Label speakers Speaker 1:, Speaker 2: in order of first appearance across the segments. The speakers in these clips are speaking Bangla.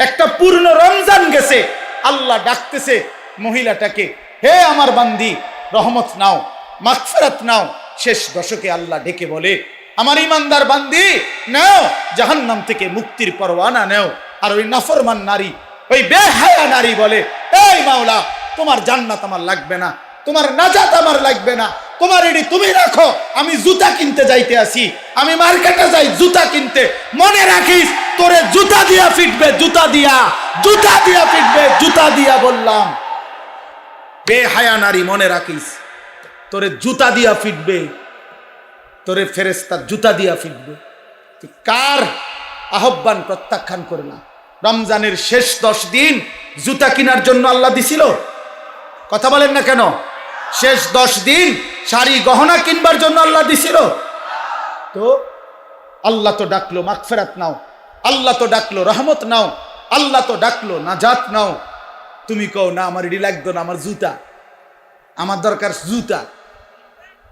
Speaker 1: একটা পূর্ণ রমজান গেছে, আল্লাহ ডাকতেছে মহিলাটাকে, হে আমার বান্দি, রহমত নাও, মাগফিরাত নাও। শেষ দশকে আল্লাহ ডেকে বলে, আমার ইমানদার বান্দি, নাও জাহান্নাম থেকে মুক্তির পরওয়ানা নাও। আর ওই নাফরমান নারী, ওই বেহায়া নারী বলে, এই মাওলা, তোমার জান্নাত আমার লাগবে না, তোমার নাজাত আমার লাগবে না, তোমার এটি তুমি রাখো, আমি জুতা কিনতে যাইতে আসি, আমি মার্কেটে যাই জুতা কিনতে। মনে রাখিস, তোরে জুতা দিয়া ফিটবে, জুতা দিয়া, জুতা দিয়া ফিটবে, জুতা দিয়া বললাম। বেহায়া নারী, মনে রাখিস, তোরে জুতা দিয়া ফিটবে, তোরে ফেরেশতা জুতা দিয়া ফিটবে। কার আহ্বান প্রত্যাখ্যান করে না? রমজানের শেষ 10 দিন জুতা কেনার জন্য আল্লাহ দিছিল? কথা বলেন না কেন? শেষ 10 দিন শাড়ি গহনা কিনবার জন্য আল্লাহ দিছিল? তো আল্লাহ তো ডাকলো মাগফিরাত নাও, আল্লাহ তো ডাকলো রহমত নাও, আল্লাহ তো ডাকলো নাজাত নাও। তুমি কও না আমার এডি লাগতো না, আমার জুতা, আমার দরকার জুতা,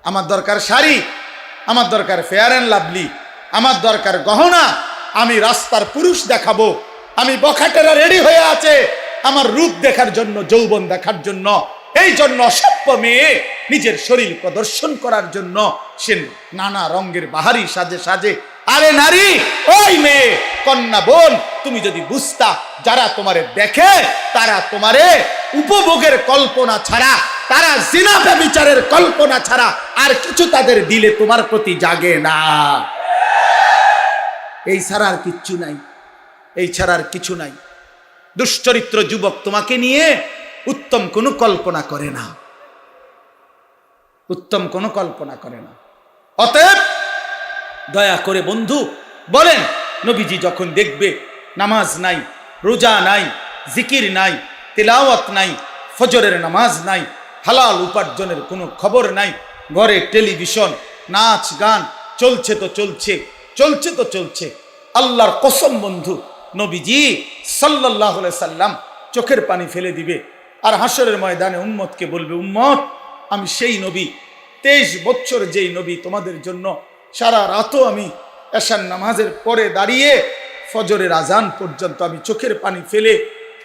Speaker 1: আমার দরকার শাড়ি, আমার দরকার ফেয়ার অ্যান্ড লাভলি, আমার দরকার গহনা, আমি রাস্তার পুরুষ দেখাবো, আমি বখাটেরা রেডি হয়ে আছে আমার রূপ দেখার জন্য, যৌবন দেখার জন্য। এই জন্য অসভ্য মেয়ে নিজের শরীর প্রদর্শন করার জন্য সে নানা রঙের বাহারি সাজে সাজে। আরে নারী, ওই মেয়ে, কন্যা বোন, তুমি যদি বুঝতা, যারা তোমারে দেখে তারা তোমারে উপভোগের কল্পনা ছাড়া, তারা জিনা ব্যভিচারের কল্পনা ছাড়া আর কিছু তাদের দিলে তোমার প্রতি জাগে না। এই ছাড়া আর কিচ্ছু নাই, এই ছাড়া আর কিছু নাই। দুশ্চরিত্র যুবক তোমাকে নিয়ে উত্তম কোনো কল্পনা করে না, উত্তম কোনো কল্পনা করে না। অতএব দয়া করে বন্ধু বলেন, নবীজি যখন দেখবে নামাজ নাই, রোজা নাই, জিকির নাই, তিলাওয়াত নাই, ফজরের নামাজ নাই, হালাল উপার্জনের কোনো খবর নাই, ঘরে টেলিভিশন, নাচ গান চলছে তো চলছে, চলছে তো চলছে, আল্লাহর কসম বন্ধু, নবীজি সাল্লাল্লাহু আলাইহি সাল্লাম চোখের পানি ফেলে দিবে আর হাসরের ময়দানে উম্মতকে বলবে, উম্মত, আমি সেই নবী, 23 বছর যেই নবী তোমাদের জন্য সারা রাতও আমি এশার নামাজের পরে দাঁড়িয়ে ফজরের আজান পর্যন্ত আমি চোখের পানি ফেলে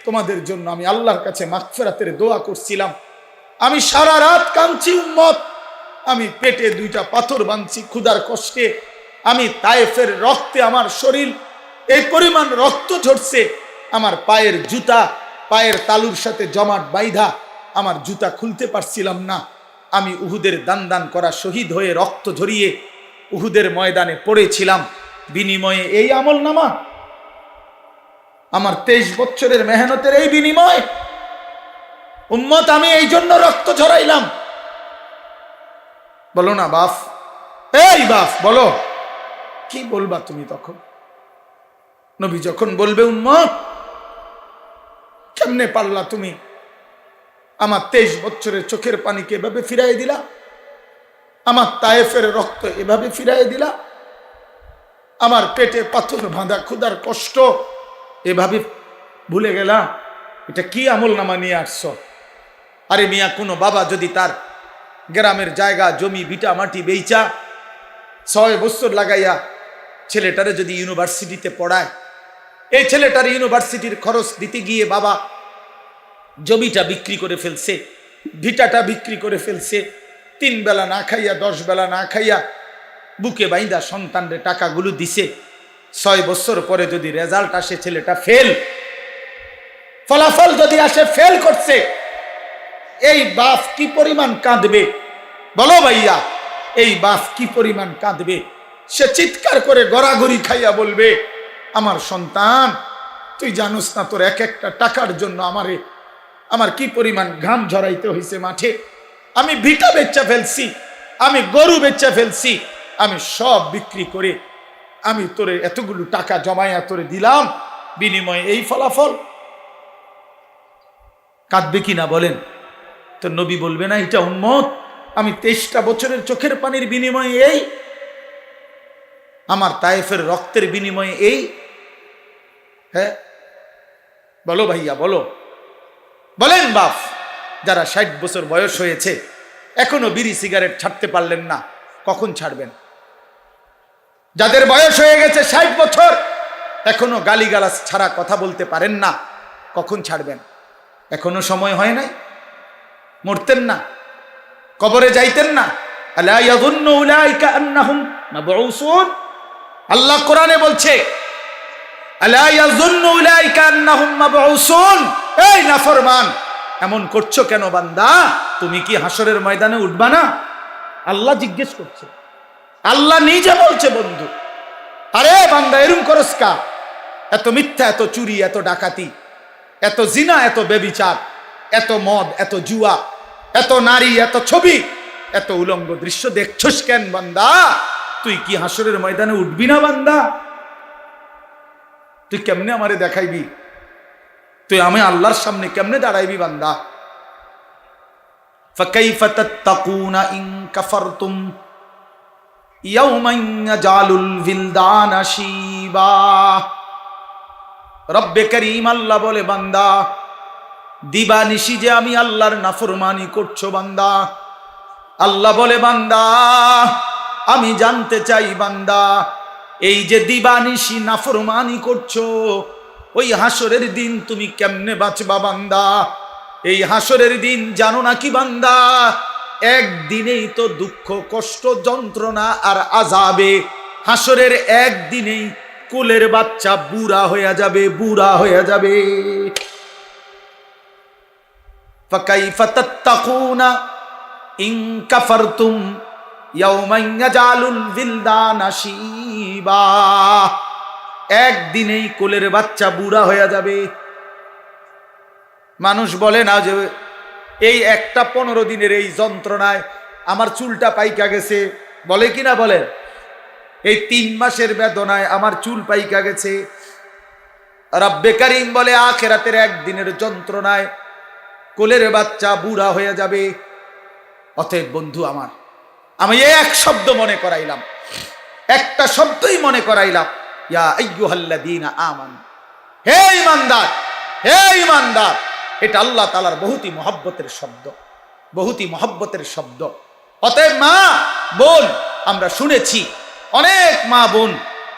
Speaker 1: তোমাদের জন্য আমি আল্লাহর কাছে মাগফিরাতের দোয়া করছিলাম। আমি সারা রাত কাঁদছি উম্মত, আমি পেটে 2টা পাথর বাঁধছি ক্ষুধার কষ্টে, আমি তায়েফের রক্তে আমার শরীর এই পরিমাণ রক্ত ঝরছে, আমার পায়ের জুতা পায়ের তালুর সাথে জমাট বাইধা, আমার জুতা খুলতে পারছিলাম না। আমি উহুদের দান দান করা শহীদ হয়ে রক্ত ঝরিয়ে উহুদের ময়দানে পড়েছিলাম, বিনিময়ে এই আমল নামা, আমার 23 বছরের মেহনতের এই বিনিময়। উম্মত, আমি এই জন্য রক্ত ঝরাইলাম। বলো না বাপ, এই বাপ বলো, কি বলবা তুমি তখন? নবী যখন বলবে, উম্মত, কেমনে পারলা তুমি আমার 23 বছরের চোখের পানিকে এভাবে ফিরাই দিলা, আমার তায়েফের রক্ত এভাবে ফিরাই দিলা, আমার পেটে পাথর বাঁধা ক্ষুধার কষ্ট এভাবে ভুলে গেলা? এটা কি আমল নামা নিয়ে আসছো? আরে মিয়া, কোনো বাবা যদি তার গ্রামের জায়গা জমি ভিটা মাটি বেচা 6 বছর লাগাইয়া ছেলেটারে যদি ইউনিভার্সিটিতে পড়ায়, এই ছেলেটার ইউনিভার্সিটির খরচ দিতে গিয়ে বাবা জমিটা বিক্রি করে ফেলছে, ভিটাটা বিক্রি করে ফেলছে, 3 বেলা না খাইয়া 10 বেলা না খাইয়া বুকে বাইন্দা সন্তানরে টাকাগুলো দিছে। 6 বছর পরে যদি রেজাল্ট আসে ছেলেটা ফেল, ফলাফল যদি আসে ফেল করছে, এই বাপ কি পরিমাণ কাঁদবে বলো ভাইয়া? এই বাপ কি পরিমাণ কাঁদবে? সে চিৎকার করে গড়াগড়ি খাইয়া বলবে, আমার সন্তান, তুই জানোস না তোর এক একটা টাকার জন্য আমার কি পরিমাণ ঘাম ঝরাইতে হয়েছে মাঠে। আমি ভিটা বেচা ফেলছি, আমি গরু বেচা ফেলছি, আমি সব বিক্রি করে আমি তোরে এতগুলো টাকা জমাইয়া তোরে দিলাম, বিনিময়ে এই ফলাফল। কাঁদবে কি না বলেন? তো নবী বলবে না, এটা উম্মত, আমি 23টা বছরের চোখের পানির বিনিময়ে এই, আমার তায়েফের রক্তের বিনিময়ে এই। হ্যাঁ বলো ভাইয়া, বলো, বলেন বাপ, যারা 60 বছর বয়স হয়েছে এখনো বিড়ি সিগারেট ছাড়তে পারলেন না, কখন ছাড়বেন? যাদের বয়স হয়ে গেছে 60 বছর, এখনো গালিগালাজ ছাড়া কথা বলতে পারেন না, কখন ছাড়বেন? এখনো সময় হয় নাই? মরতেন না? কবরে যাইতেন না? আলা ইয়াযুন্নু উলাইকা আন্নাহুম মাবউসুন। আল্লাহ কোরআনে বলছে, আলা ইয়াযুন্নু উলাইকা আন্নাহুম মাবউসুন। এই নাফরমান, এমন করছো কেন বান্দা? তুমি কি হাসরের ময়দানে উঠবা না? আল্লাহ জিজ্ঞেস করছে, আল্লাহ নিজে বলছে বন্ধু। আরে বান্দা, এরম করস কা? এত মিথ্যা, এত চুরি, এত ডাকাতি, এত জিনা, এত বেবিচার, এত মদ, এত জুয়া, এত নারী, এত ছবি, এত উলঙ্গ দৃশ্য দেখছস কেন বান্দা? তুই কি হাসরের ময়দানে উঠবি না বান্দা? তুই কেমনে আমারে দেখাইবি? তুই আমি আল্লাহর সামনে কেমনে দাঁড়াইবি বান্দা? ফাকাইফা তাত্তাকুনা ইন কাফারতুম ইয়াওমান ইয়াজালুল বিলদানা শিবা। রব্বে করিম আল্লাহ বলে, বান্দা দিবানিশি যে আমি আল্লাহর নাফরমানি করছো বান্দা। আল্লাহ বলে, বান্দা আমি জানতে চাই বান্দা, এই যে দিবানিশি নাফরমানি করছো, ওই হাসরের দিন তুমি কেমনে বাঁচবা বান্দা? এই হাসরের দিন জানো নাকি বান্দা? একদিনেই তো দুঃখ, কষ্ট, যন্ত্রণা আর আযাবে। হাসরের একদিনেই কোলের বাচ্চা বুড়া হয়ে যাবে, বুড়া হয়ে যাবে। ফাকাইফা তাত্তাকুনা ইন কাফারতুম ইয়াওমান ইয়াজালুল বিলদানা শিবা। একদিনেই কোলের বাচ্চা বুড়া হয়ে যাবে। মানুষ বলে না যে এই একটা 15 দিনের এই যন্ত্রণায় আমার চুলটা পাইকা গেছে, বলে কি না বলে? এই 3 মাসের বেদনায় আমার চুল পাইকা গেছে। রব্বে করিম বলে, আখিরাতের একদিনের যন্ত্রণায় কোলের বাচ্চা বুড়া হয়ে যাবে। অতএব বন্ধু আমার, আমি এক শব্দ মনে করাইলাম, একটা শব্দই মনে করাইলাম, ইয়া আইয়ুহাল্লাযীনা আমানু। হে ঈমানদার, হে ঈমানদার। এটা আল্লাহ তাআলার বহুতই মহব্বতের শব্দ, বহুতই মহব্বতের শব্দ। অতএব মা বোন, আমরা শুনেছি অনেক মা বোন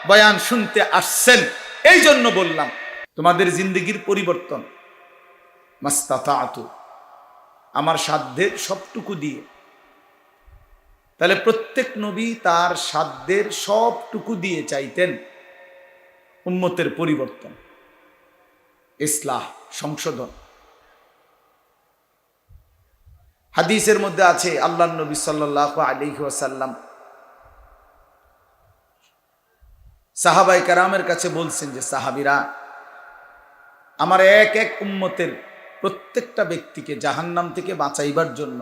Speaker 1: বয়ান শুনতে আসছেন, এই জন্য বললাম তোমাদের জিন্দেগির পরিবর্তন মাস্তাতাতু, আমার সাধ্যের সবটুকু দিয়ে। তাহলে প্রত্যেক নবী তার সাধ্যের সবটুকু দিয়ে চাইতেন উম্মতের পরিবর্তন, ইসলাহ, সংশোধন। হাদিসের মধ্যে আছে, আল্লাহর নবী সাল্লাল্লাহু আলাইহি ওয়াসাল্লাম সাহাবায়ে কেরামের কাছে বলছেন যে, সাহাবীরা, আমার এক এক উম্মতের প্রত্যেকটা ব্যক্তিকে জাহান্নাম থেকে বাঁচাইবার জন্য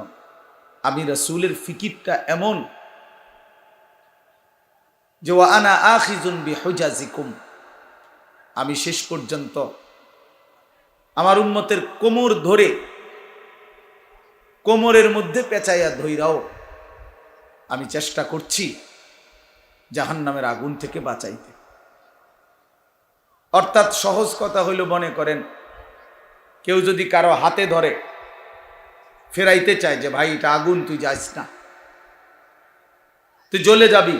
Speaker 1: আমি রাসূলের ফিকিরটা এমন যে, ওয়া আনা আখিযুন বিহুজাজিকুম, আমি শেষ পর্যন্ত আমার উম্মতের কোমর ধরে, কোমরের মধ্যে পেঁচাইয়া ধইরাও আমি চেষ্টা করছি জাহান্নামের আগুন থেকে বাঁচাইতে। অর্থাৎ সহজ কথা হইল, মনে করেন কেউ যদি কারো হাতে ধরে ফেরাইতে চায় যে, ভাই এটা আগুন, তুই যাস না, তুই জ্বলে যাবি,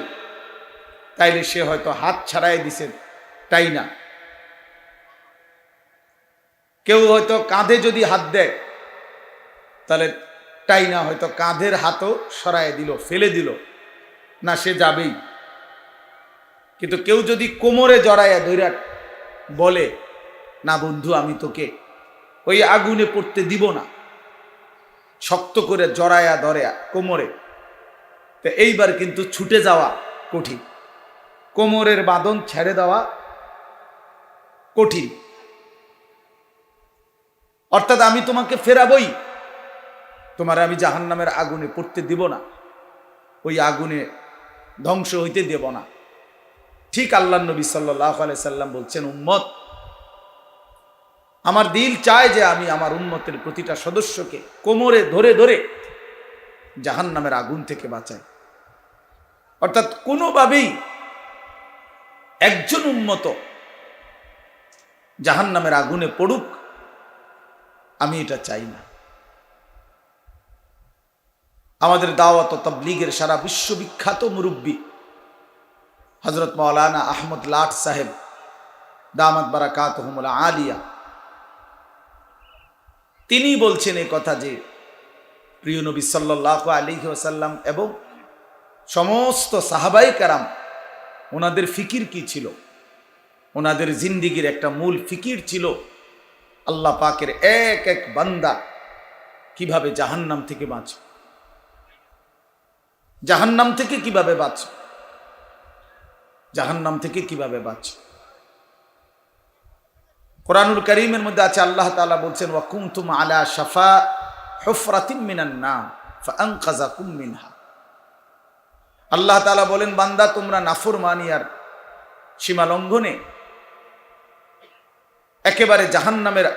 Speaker 1: তাইলে সে হয়তো হাত ছাড়াই দিছে, তাই না? কেউ হয়তো কাঁধে যদি হাত দেয়, তাহলে তাই না, হয়তো কাঁধের হাতও সরায় দিল, ফেলে দিল, না সে যাবেই। কিন্তু কেউ যদি কোমরে জড়াইয়া ধইরা বলে, না বন্ধু আমি তোকে ওই আগুনে পড়তে দিব না, শক্ত করে জড়াইয়া ধরে কোমরে, তো এইবার কিন্তু ছুটে যাওয়া কঠিন, কোমরের বাঁধন ছেড়ে দেওয়া কঠিন। অর্থাৎ আমি তোমাকে ফেরাবই, তোমার আমি জাহান্নামের আগুনে পড়তে দিব না, ওই আগুনে ধ্বংস হইতে দেব না। ঠিক আল্লাহর নবী সাল্লাল্লাহু আলাইহি সাল্লাম বলছেন, উম্মত, আমার দিল চায় যে আমি আমার উম্মতের প্রতিটা সদস্যকে কোমরে ধরে ধরে জাহান্নামের আগুন থেকে বাঁচাই। অর্থাৎ কোনোভাবেই একজন উম্মত জাহান্নামের আগুনে পড়ুক, আমি এটা চাই না। আমাদের দাওয়াত ও তাবলীগের সারা বিশ্ববিখ্যাত মুরব্বী হযরত মাওলানা আহমদ লাট সাহেব দামাত বারাকাতুহুমুল আলিয়া, তিনি বলছেন এই কথা যে প্রিয় নবী সাল্লাল্লাহু আলাইহি ওয়াসাল্লাম এবং সমস্ত সাহাবায়ে কেরাম ওনাদের ফিকির কি ছিল, ওনাদের জিন্দিগির একটা মূল ফিকির ছিল আল্লাহ পাকের এক এক বান্দা কিভাবে জাহান্নাম থেকে বাঁচে, জাহান্নাম থেকে কিভাবে বাঁচে, জাহান্নাম থেকে কিভাবে বাঁচে। কোরআনুল কারীমের মধ্যে আছে আল্লাহ তাআলা বলছেন ওয়া কুনতুম আলা শাফা হুফরাতিন মিনান নার ফাআনকাযাকুম মিনহা। আল্লাহ তাআলা বলেন বান্দা তোমরা নাফরমানি আর সীমা লঙ্ঘনে একেবারে জাহান্নামের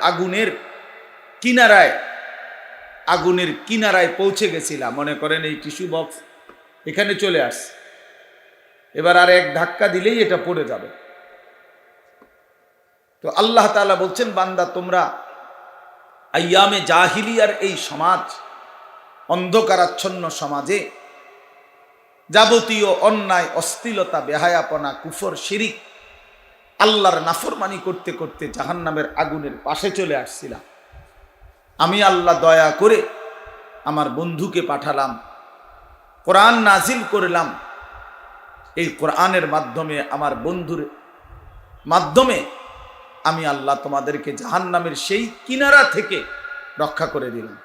Speaker 1: আগুনের কিনারায় পৌঁছে গেছিলাম। মনে করেন এই টিস্যু বক্স এখানে চলে আসছে, এবার আর এক ধাক্কা দিলেই এটা পড়ে যাবে। তো আল্লাহ তাআলা বলছেন বান্দা তোমরা আইয়ামে জাহিলিয়ার এই সমাজ, অন্ধকারাচ্ছন্ন সমাজে যাবতীয় অন্যায়, অশ্লীলতা, বেহায়াপনা, কুফর, শিরিক, আল্লাহর নাফরমানি করতে করতে জাহান্নামের আগুনের পাশে চলে আসছিলাম। আমি আল্লাহ দয়া করে আমার বন্ধুকে পাঠালাম, কোরআন নাজিল করলাম। এই কোরআনের মাধ্যমে, আমার বন্ধুর মাধ্যমে আমি আল্লাহ তোমাদেরকে জাহান্নামের সেই কিনারা থেকে রক্ষা করে দিলাম,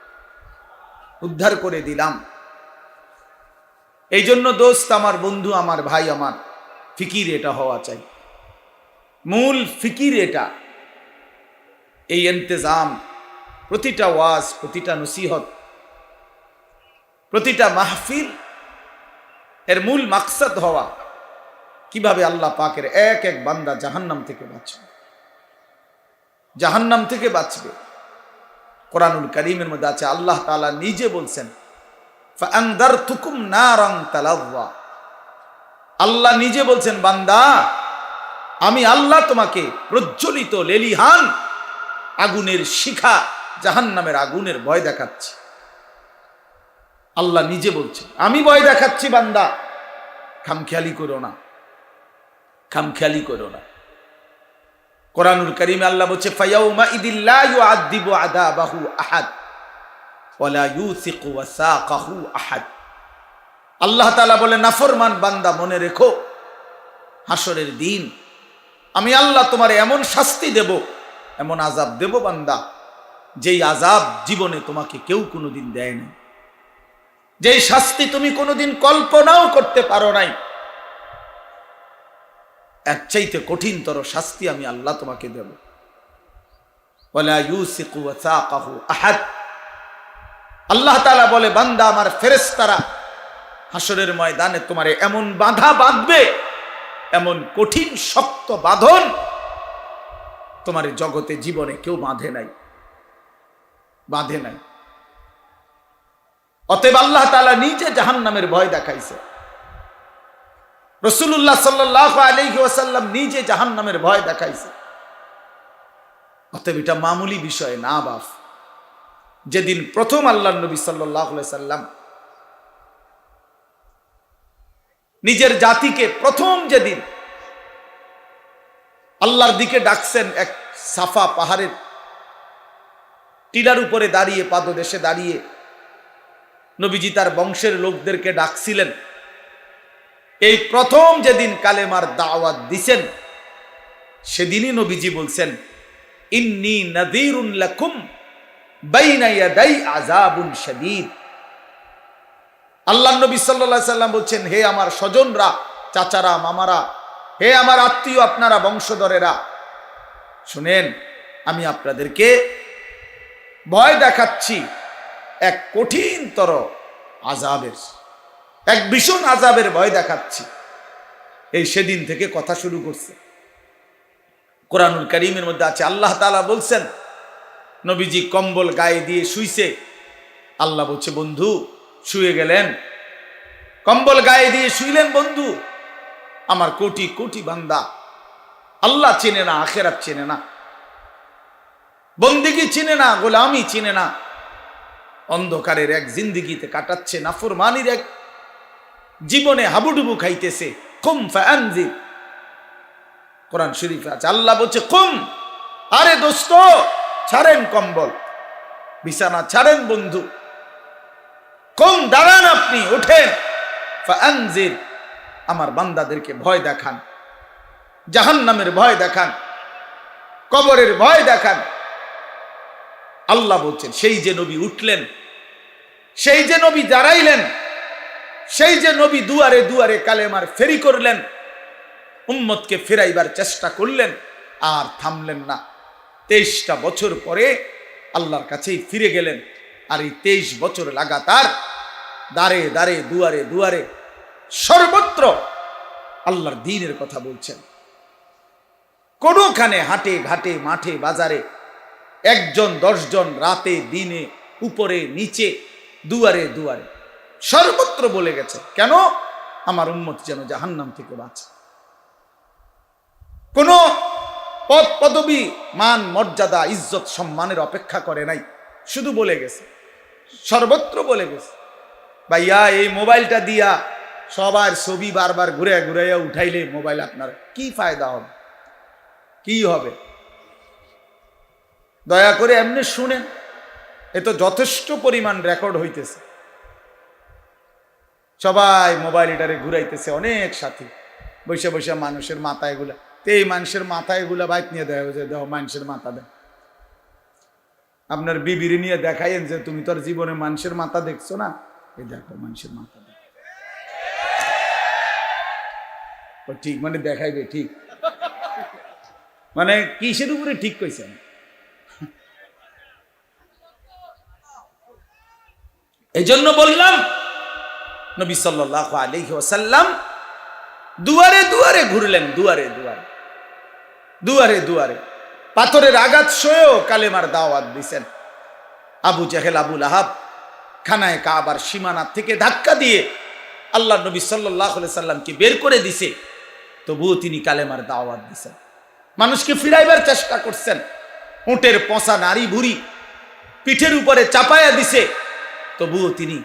Speaker 1: উদ্ধার করে দিলাম। এই জন্য দোস্ত, আমার বন্ধু, আমার ভাই, আমার ফিকির এটা হওয়া চাই, মূল ফিকির এটা। এই ইন্তেজাম, প্রতিটা ওয়াজ, প্রতিটা নসিহত, প্রতিটা মাহফিল এর মূল মাকসাদ হওয়া কিভাবে আল্লাহ পাকের এক এক বান্দা জাহান্নাম থেকে বাঁচবে, জাহান্নাম থেকে বাঁচবে। কোরআনুল কারীমের মধ্যে আছে আল্লাহ তাআলা নিজে বলছেন ফাআনদারতুকুম নারান তালাযা। আল্লাহ নিজে বলছেন বান্দা আমি আল্লাহ তোমাকে প্রজ্বলিত লেলিহান আগুনের শিখা, জাহান্নামের আগুনের ভয় দেখাচ্ছি। আল্লাহ নিজে বলছেন আমি ভয় দেখাচ্ছি বান্দা, খামখেয়ালি করো না, খামখেয়ালি করো না। কোরআনুল কারীমে আল্লাহ বলছে ফায়াউমা ইদিল লা ইউআযিবু আযাবাহু আহাদ ওয়া লা ইউসিকু ওয়াসাকাহু আহাদ। আল্লাহ তাআলা বলে নাফরমান বান্দা মনে রেখো, হাসরের দিন আমি আল্লাহ তোমার এমন শাস্তি দেব, এমন আযাব দেব বান্দা, যেই আযাব জীবনে তোমাকে কেউ কোনোদিন দেয় না, যেই শাস্তি তুমি কোনোদিন কল্পনাও করতে পারো নাই, এর চাইতে কঠিনতর শাস্তি আমি আল্লাহ তোমাকে দেব। ওয়ালা ইউসিকু ওয়াসাকাহু আহাদ। আল্লাহ তাআলা বলে বান্দা আমার ফেরেশতারা হাসরের ময়দানে তোমারে এমন বাধা বাঁধবে, এমন কঠিন শক্ত বাঁধন তোমার জগতে জীবনে কেউ বাঁধে নাই, বাঁধে নাই। অতএব আল্লাহ তাআলা নিজে জাহান্নামের ভয় দেখাইছে, রাসূলুল্লাহ সাল্লাল্লাহু আলাইহি ওয়াসাল্লাম নিজে জাহান্নামের ভয় দেখাইছে। অতএব এটা মামুলি বিষয় না বাপ। যেদিন প্রথম আল্লাহর নবী সাল্লাল্লাহু আলাইহি ওয়াসাল্লাম নিজের জাতিকে প্রথম যেদিন আল্লাহর দিকে ডাকছেন, এক সাফা পাহাড়ের টিলার উপরে দাঁড়িয়ে, পাদদেশে দাঁড়িয়ে নবীজি তার বংশের লোকদেরকে ডাকছিলেন। এই প্রথম যেদিন কালেমার দাওয়াত দিছেন, সেদিনই নবীজি বলছেন ইন্নী নাযীরুন লাকুম বাইনা ইয়াদাই আযাবুন শাদীদ। আল্লাহর নবী সাল্লাল্লাহু আলাইহি সাল্লাম বলছেন হে আমার স্বজনরা, চাচারা, মামারা, হে আমার আত্মীয়, আপনারা বংশধরেরা, শুনেন আমি আপনাদেরকে ভয় দেখাচ্ছি এক কঠিনতর আযাবের, এক ভীষণ আযাবের ভয় দেখাচ্ছি। এই সেদিন থেকে কথা শুরু করছে। কোরআনুল কারীমের মধ্যে আছে আল্লাহ তাআলা বলছেন নবীজি কম্বল গায়ে দিয়ে শুইছে। আল্লাহ বলছে বন্ধু শুয়ে গেলেন, কম্বল গায়ে দিয়ে শুইলেন বন্ধু। আমার কোটি কোটি বান্দা আল্লাহ চেনে না, আখিরাত চেনে না, বন্দেগী চিনে না, গোলামি চিনে না, অন্ধকারের এক জিন্দেগিতে কাটাচ্ছে, নাফরমানির এক জীবনে হাবুডুবু খাইতেছে। কুম ফাআনজির, কোরআন শরীফে আছে। আল্লাহ বলছে কুম, আরে দোস্ত ছাড়েন কম্বল, বিছানা ছাড়েন বন্ধু, কুম দাঁড়ান, আপনি ওঠেন, ফাআনজির, আমার বান্দাদেরকে ভয় দেখান, জাহান্নামের ভয় দেখান, কবরের ভয় দেখান। আল্লাহ বলছেন সেই যে নবী উঠলেন, সেই যে নবী দাঁড়াইলেন, সেই যে নবী দুয়ারে দুয়ারে কালেমার ফেরি করলেন, উম্মতকে ফেরাইবার চেষ্টা করলেন, আর থামলেন না। 23টা বছর পরে আল্লাহর কাছেই ফিরে গেলেন। আর এই 23 বছর লাগাতার দাঁড়ে দাঁড়ে দুয়ারে দুয়ারে সর্বত্র আল্লাহর দ্বীনের কথা বলছেন। কোনোখানে হাটে ঘাটে মাঠে বাজারে 1 জন 10 জন, রাতে দিনে, উপরে নিচে, দুয়ারে দুয়ারে সর্বত্র বলে গেছে, কেন? আমার উম্মত যেন জাহান্নাম থেকে বাঁচে। কোন পদ পদবী, মান মর্যাদা, ইজ্জত সম্মানের অপেক্ষা করে নাই, শুধু বলে গেছে, সর্বত্র বলে গেছে। ভাইয়া এই মোবাইলটা দিয়া সবার ছবি বারবার ঘুরে ঘুরে উঠাইলে মোবাইল আপনার কি ফায়দা হবে, কি হবে? দয়া করে এমনি শুনেন, এ তো যথেষ্ট পরিমাণ রেকর্ড হইতেছে। সবাই মোবাইল এটারে ঘুরাইতেছে, অনেক সাথী বসে বসে মানুষের মাথায় গুলা, এই মানুষের মাথায় গুলা বাইক নিয়ে দেয়, যে দেহ মানুষের মাথা দেয়। আপনার বিবির নিয়ে দেখাইন যে তুমি তোর জীবনে মানুষের মাথা দেখছো না, এই দেখো মানুষের মাথা দেখ। ঠিক মানে দেখাইবে, ঠিক মানে কিসের উপরে ঠিক কইছেন? এই জন্য বললাম নবী সাল্লাল্লাহু আলাইহি ওয়াসাল্লাম দুয়ারে দুয়ারে ঘুরলেন, দুয়ারে দুয়ারে দুয়ারে দুয়ারে পাথরের আঘাত সয়েও কালেমার দাওয়াত দিছেন। আবু জাহেল, আবু লাহাব খানায় কাবার সীমানা থেকে ধাক্কা দিয়ে আল্লাহ নবী সাল্লাল্লাহু আলাইহি সাল্লামকে বের করে দিছে, তবুও তিনি কালেমার দাওয়াত দিছেন। মানুষকে ফিরাইবার চেষ্টা করছেন। উটের পচা নারী ভুড়ি পিঠের উপরে চাপায়া দিছে, তবুও তিনি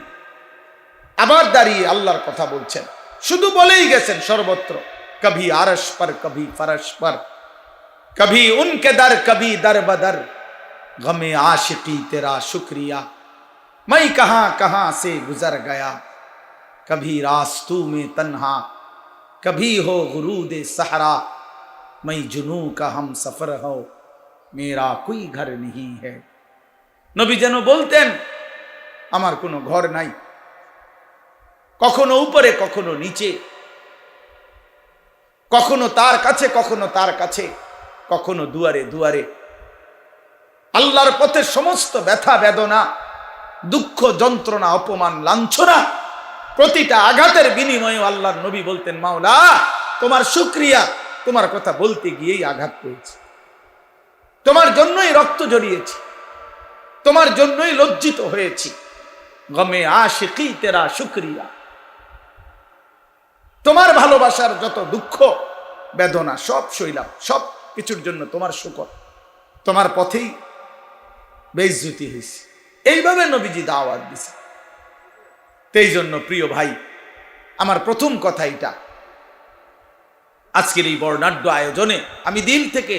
Speaker 1: আবার দাঁড়িয়ে আল্লাহর কথা বলছেন। শুধু বলেই গেছেন সর্বত্র, কভি আরশ পর কভি ফরশ পর, কভি উনকে দর কভি দর বদর, গমে आशिकी तेरा शुक्रिया, मैं कहां कहां से गुजर गया, कभी रास्तों में तन्हा, कभी हो गुरूद सहरा, मैं जुनू का हम सफर हो, मेरा कोई घर नहीं है। নবী যেন বলতেন আমার কোনো ঘর নাই, কখনো উপরে কখনো নিচে, কখনো তার কাছে কখনো তার কাছে, কখনো দুয়ারে দুয়ারে। আল্লাহর পথে সমস্ত ব্যথা বেদনা, দুঃখ যন্ত্রণা, অপমান লাঞ্ছনা, প্রতিটা আঘাতের বিনিময়ে আল্লাহর নবী বলতেন, মাওলা তোমার শুকরিয়া, তোমার কথা বলতে গিয়েই আঘাত পেয়েছি, তোমার জন্যই রক্ত জড়িয়েছি, তোমার জন্যই লজ্জিত হয়েছি, গমে আশিকি তেরা শুকরিয়া, তোমার ভালোবাসার যত দুঃখ বেদনা সব সইলাম, সব কিছুর জন্য তোমার শুকর, তোমার পথেই বেইজ্জতি হয়েছে। এইভাবে নবীজি দাওয়াত দিছে। এই জন্য প্রিয় ভাই, আমার প্রথম কথা এটা, আজকের এই বর্ণাঢ্য আয়োজনে আমি দিল থেকে,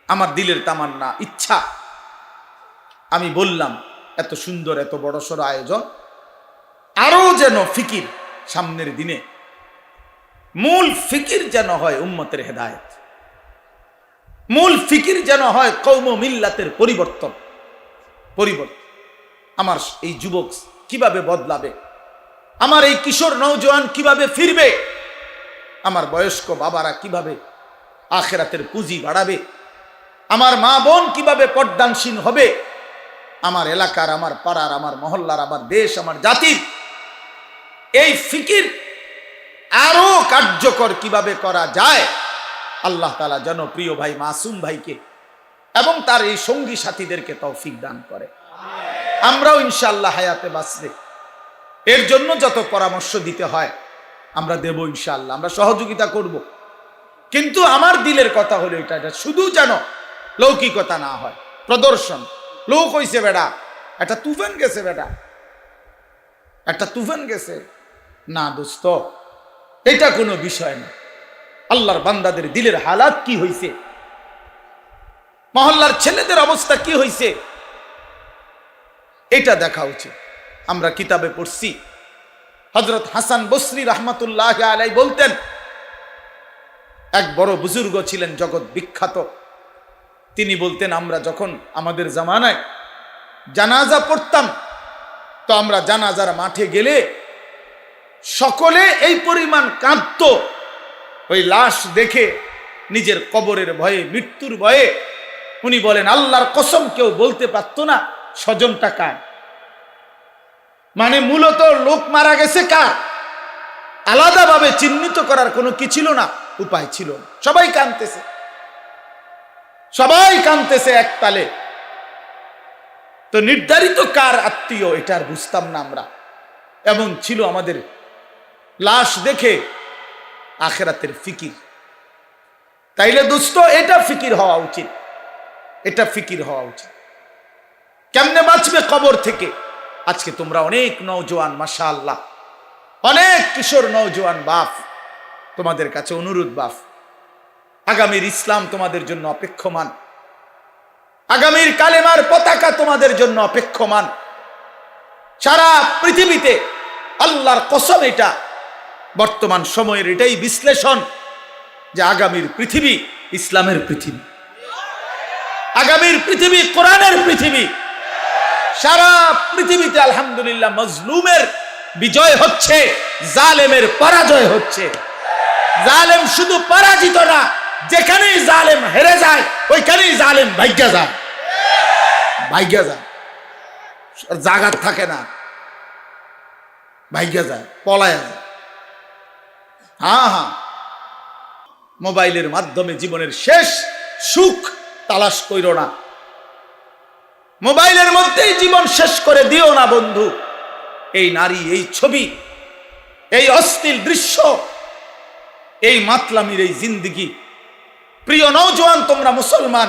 Speaker 1: আমার দিলের তামান্না ইচ্ছা, আমি বললাম এত সুন্দর এত বড়সড় আয়োজন, আরো যেন ফিকির সামনের দিনে, মূল ফিকির যেন হয় উম্মতের হেদায়েত, মূল ফিকির যেন হয় কওম মিল্লাতের পরিবর্তন। আমার এই যুবক কিভাবে বদলাবে, আমার এই কিশোর নওজোয়ান কিভাবে ফিরবে, আমার বয়স্ক বাবারা কিভাবে আখিরাতের পুঁজি বাড়াবে, আমার মা বোন কিভাবে পর্দানসীন হবে, আমার এলাকার, আমার পাড়ার, আমার মহল্লার, আমার দেশ, আমার জাতির এই ফিকির আরো কার্যকর কিভাবে করা যায়, আল্লাহ তাআলা যেন প্রিয় ভাই মাসুম ভাইকে এবং তার এই সঙ্গী সাথীদেরকে তৌফিক দান করে। আমরাও ইনশাআল্লাহ হায়াতে বাঁচলে এর জন্য যত পরামর্শ দিতে হয় আমরা দেব ইনশাআল্লাহ, আমরা সহযোগিতা করব। কিন্তু আমার দিলের কথা হলো এটা শুধু যেন লৌকিকতা না হয়, প্রদর্শন। লোক হইছে বেটা, একটা তুফান গেছে, বেটা একটা তুফান গেছে, না দোস্ত, এটা কোনো বিষয় না। আল্লাহর বান্দাদের দিলের হালাত কি হয়েছে, মহল্লার ছেলেদের অবস্থা কি হয়েছে, এটা দেখা উচিত। আমরা কিতাবে পড়ছি, হযরত হাসান বসরি রাহমাতুল্লাহ আলাইহি বলতেন, এক বড় বুজুর্গ ছিলেন জগৎ বিখ্যাত, তিনি বলতেন, আমরা যখন আমাদের জামানায় জানাজা পড়তাম, তো আমরা জানাজার মাঠে গেলে সকলে এই পরিমাণ কাঁদত, ওই লাশ দেখে নিজের কবরের ভয়ে, মৃত্যুর ভয়ে। উনি বলেন, আল্লাহর কসম কেউ বলতে পারতো না স্বজনটা কার। মানে মূলত লোক মারা গেছে কার, আলাদাভাবে চিহ্নিত করার কোনো কি ছিল না, উপায় ছিল না। সবাই কাঁদতেছে, সবাই কাঁদতেছে এক তালে। তো নির্ধারিত কার আত্মীয় এটা আর বুঝতাম না আমরা। এমন ছিল আমাদের লাশ দেখে আখিরাতের ফিকির। তাইলে দোস্ত, এটা ফিকির হওয়া উচিত, এটা ফিকির হওয়া উচিত। কেমনে বাঁচবে কবর থেকে? আজকে তোমরা অনেক নওজোয়ান, মাশাআল্লাহ, অনেক কিশোর নওজোয়ান বাপ, তোমাদের কাছে অনুরোধ বাপ, আগামীর ইসলাম তোমাদের জন্য অপেক্ষমান, আগামীর কালেমার পতাকা তোমাদের জন্য অপেক্ষমান। সারা পৃথিবীতে আল্লাহর কসম, এটা বর্তমান সময়ের এটাই বিশ্লেষণ যে আগামীর পৃথিবী ইসলামের পৃথিবী, আগামীর পৃথিবী কোরআনের পৃথিবী। সারা পৃথিবীতে আলহামদুলিল্লাহ মজলুমের বিজয় হচ্ছে, জালেমের পরাজয় হচ্ছে। জালেম শুধু পরাজিত না, যেখানেই জালেম হেরে যায় ওইখানেই জালেম ভাগ্যা যায়, ভাগ্যা যায়, জাগাত থাকে না, ভাগ্যা যায়, পলায়া যায়। হ্যাঁ, মোবাইলের মাধ্যমে জীবনের শেষ সুখ তালাশ কইরো না, মোবাইলের মধ্যেই জীবন শেষ করে দিও না বন্ধু। এই নারী, এই ছবি, এই অশ্লীল দৃশ্য, এই মাতলামির এই জিন্দিগি। প্রিয় নওজোয়ান, তোমরা মুসলমান,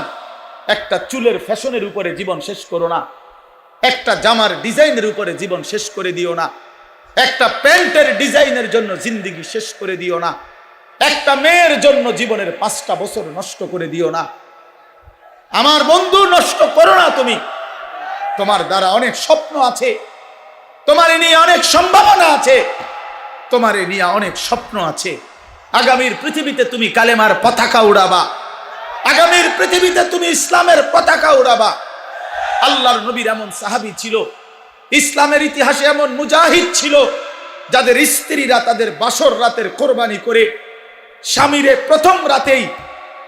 Speaker 1: একটা চুলের ফ্যাশনের উপরে জীবন শেষ করো না, একটা জামার ডিজাইনের উপরে জীবন শেষ করে দিও না, একটা প্যান্টের ডিজাইনের জন্য জিন্দিগি শেষ করে দিও না, একটা মেয়ের জন্য জীবনের 5টা বছর নষ্ট করে দিও না। আমার বন্ধু, নষ্ট করো না তুমি। তোমার দ্বারা অনেক স্বপ্ন আছে, তোমার নিয়ে অনেক সম্ভাবনা আছে, তোমার নিয়ে অনেক স্বপ্ন আছে। আগামীর পৃথিবীতে তুমি কালেমার পতাকা উড়াবা, আগামীর পৃথিবীতে তুমি ইসলামের পতাকা উড়াবা। আল্লাহর নবীর এমন সাহাবী ছিল, ইসলামের ইতিহাসে এমন মুজাহিদ ছিল, যাদের স্ত্রীরা তাদের বাসর রাতের কোরবানি করে স্বামীরে প্রথম রাতেই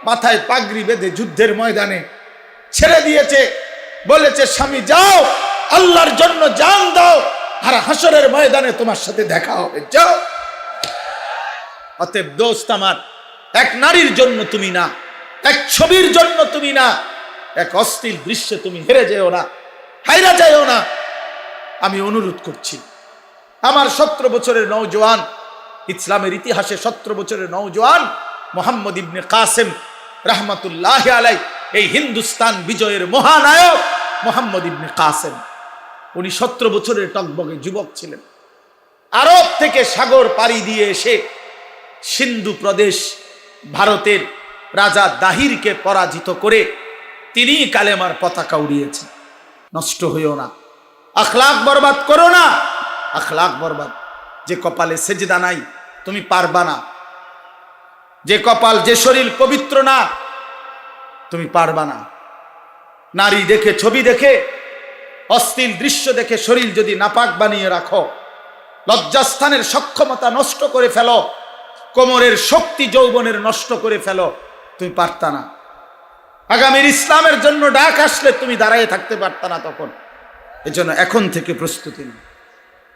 Speaker 1: মাথায় পাগড়ি বেঁধে যুদ্ধের ময়দানে ছেড়ে দিয়েছে, বলেছে, স্বামী যাও, আল্লাহর জন্য জান দাও, আর হাসরের ময়দানে তোমার সাথে দেখা হবে, যাও। অতএব দোস্ত আমার, এক নারীর জন্য তুমি না, এক ছবির জন্য তুমি না, এক অশ্লীল দৃশ্যে তুমি হেরে যেও না, হাইরা যাও না। আমি অনুরোধ করছি, আমার 17 বছরের নওজোয়ান, ইসলামের ইতিহাসে 17 বছরের নওজোয়ান মুহাম্মদ ইবনে কাসেম রাহমাতুল্লাহ আলাইহি, এই হিন্দুস্তান বিজয়ের মহানায়ক মুহাম্মদ ইবনে কাসেম, উনি 17 বছরের টকবগে যুবক ছিলেন। আরব থেকে সাগর পাড়ি দিয়ে এসে সিন্ধু প্রদেশ, ভারতের রাজা দাহিরকে পরাজিত করে তিনি কালেমার পতাকা উড়িয়েছেন। নষ্ট হইও না, আখলাক বরবাদ করো না, আখলাক বরবাদ। যে কপালে সেজদা নাই তুমি পারবা না, যে কপাল, যে শরীর পবিত্র না তুমি পারবা না। নারী দেখে, ছবি দেখে, অশ্লীল দৃশ্য দেখে শরীর যদি নাপাক বানিয়ে রাখো, লজ্জাস্থানের সক্ষমতা নষ্ট করে ফেলো, কোমরের শক্তি যৌবনের নষ্ট করে ফেলো, তুমি পারতা না। আগামীর ইসলামের জন্য ডাক আসলে তুমি দাঁড়িয়ে থাকতে পারতা না তখন। এজন্য এখন থেকে প্রস্তুতি নাও,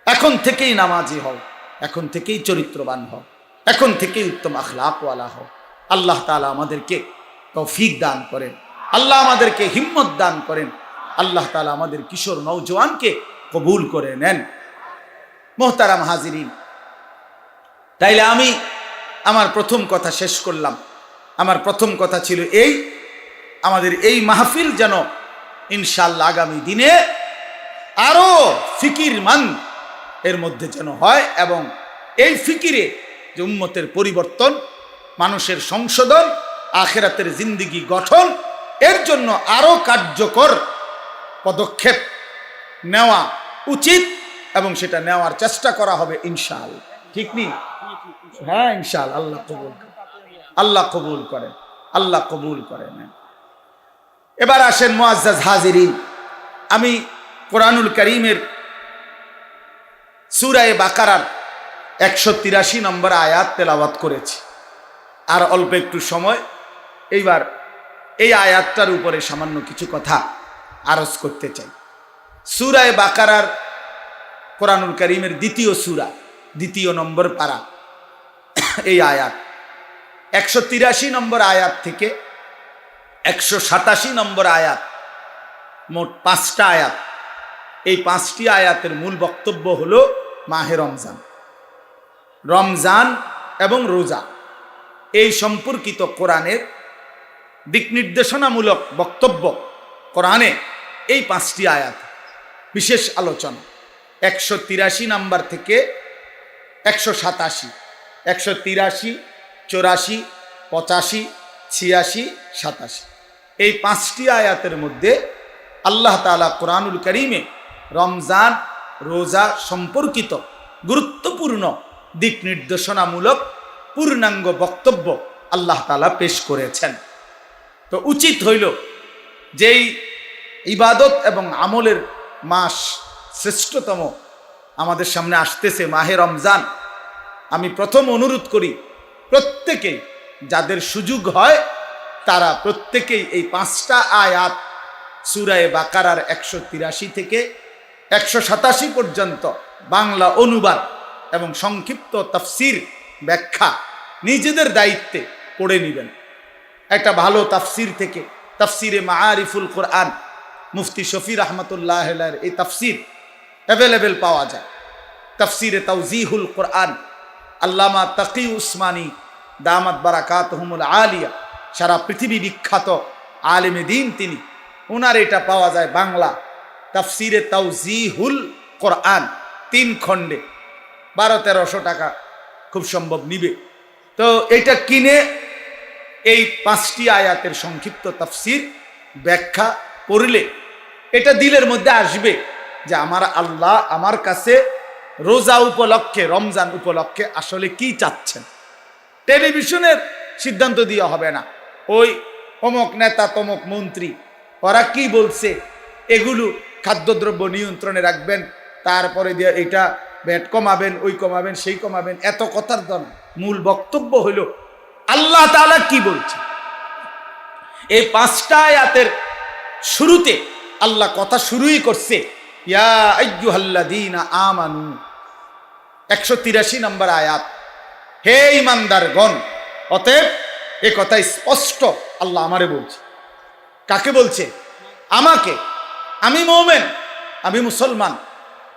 Speaker 1: এখন থেকেই নামাজি হও, এখন থেকেই চরিত্রবান হও, এখন থেকেই উত্তম আখলাকওয়ালা হও। আল্লাহ তাআলা আমাদেরকে তৌফিক দান করেন, আল্লাহ আমাদেরকে হিম্মত দান করেন, আল্লাহ তাআলা আমাদের কিশোর নওজোয়ানকে কবুল করে নেন। মোহতারাম হাজিরিন, তাইলে আমি আমার প্রথম কথা শেষ করলাম। আমার প্রথম কথা ছিল এই, আমাদের এই মাহফিল যেন ইনশাআল্লাহ আগামী দিনে আরো ফিকিরমান এর মধ্যে যেন হয়, এবং এই ফিকিরে যে উম্মতের পরিবর্তন, মানুষের সংশোধন, আখিরাতের জিন্দেগি গঠন, এর জন্য আরো কার্যকর পদক্ষেপ নেওয়া উচিত এবং সেটা নেওয়ার চেষ্টা করা হবে ইনশাআল্লাহ। ঠিক নেই? হ্যাঁ ইনশাআল্লাহ। আল্লাহ কবুল করেন, আল্লাহ কবুল করেন, আল্লাহ কবুল করেন। এবার আসেন মুআজ্জাজ হাজিরিন, আমি কোরআনুল কারীমের সূরা বাকারার 183 নম্বর আয়াত তেলাওয়াত করেছি। আর অল্প একটু সময়, এইবার এই আয়াতটার উপরে সামান্য কিছু কথা আরজ করতে চাই। সূরা বাকারার কোরআনুল কারীমের দ্বিতীয় সূরা, দ্বিতীয় নম্বর পারা, এই আয়াত 183 নম্বর আয়াত থেকে 187 নম্বর আয়াত, মোট 5টা আয়াত। এই 5টি আয়াতের মূল বক্তব্য হলো মাহে রমজান, রমজান এবং রোজা এই সম্পর্কিত কোরআনের দিক নির্দেশনামূলক বক্তব্য। কোরআনে এই 5টি আয়াত বিশেষ আলোচনা 183 নাম্বার থেকে 187, 183, 84, 85, 86, 87 এই 5টি আয়াতের মধ্যে আল্লাহ তাআলা কোরআনুল কারীমে রমজান রোজা সম্পর্কিত গুরুত্বপূর্ণ দিক নির্দেশনামূলক পূর্ণাঙ্গ বক্তব্য আল্লাহ তাআলা পেশ করেছেন। তো উচিত হইল যেই ইবাদত এবং আমলের মাস শ্রেষ্ঠতম আমাদের সামনে আসতেছে মাহে রমজান, আমি প্রথম অনুরোধ করি প্রত্যেকেই যাদের সুযোগ হয় তারা প্রত্যেকেই এই 5টা আয়াত সূরা বাকারার 183 থেকে 187 পর্যন্ত বাংলা অনুবাদ এবং সংক্ষিপ্ত তাফসির ব্যাখ্যা নিজেদের দায়িত্বে পড়ে নেবেন। একটা ভালো তাফসির থেকে, তাফসিরে মাআরিফুল কোরআন, মুফতি শফি রহমতুল্লাহ আলাইহির এই তাফসির অ্যাভেলেবেল পাওয়া যায়। তাফসিরে তাওজিহুল কোরআন, আল্লামা তাকি উসমানী দামাত বারাকাতুহুমুল আলিয়া, সারা পৃথিবী বিখ্যাত আলেমে দ্বীন তিনি, ওনার এটা পাওয়া যায় বাংলা। তাফসিরে তাওজিহুল কোরআন 3 খণ্ডে 1200-1300 টাকা খুব সম্ভব নিবে। তো এটা কিনে এই 5টি আয়াতের সংক্ষিপ্ত তাফসির ব্যাখ্যা পড়লে এটা দিলের মধ্যে আসবে যে আমার আল্লাহ আমার কাছে রোজা উপলক্ষে, রমজান উপলক্ষে আসলে কি চাচ্ছেন। টেলিভিশনের সিদ্ধান্ত দেওয়া হবে না, ওই অমুক নেতা তমুক মন্ত্রী ওরা কি বলছে এগুলো খাদ্যদ্রব্য নিয়ন্ত্রণে রাখবেন, তারপরে দিয়ে এটা ভ্যাট কমাবেন, ওই কমাবেন, সেই কমাবেন, এত কথার দাম। মূল বক্তব্য হইল আল্লাহ তাআলা কি বলছে। এই 5টা আয়াতের শুরুতে আল্লাহ কথা শুরুই করছে ইয়া আইয়ুহাল্লাযীনা আমানু, 183 নম্বর আয়াত, হে ঈমানদারগণ। অতএব এ কথা স্পষ্ট আল্লাহ আমারে বলছে। কাকে বলছে? আমাকে। আমি মুমিন, আমি মুসলমান,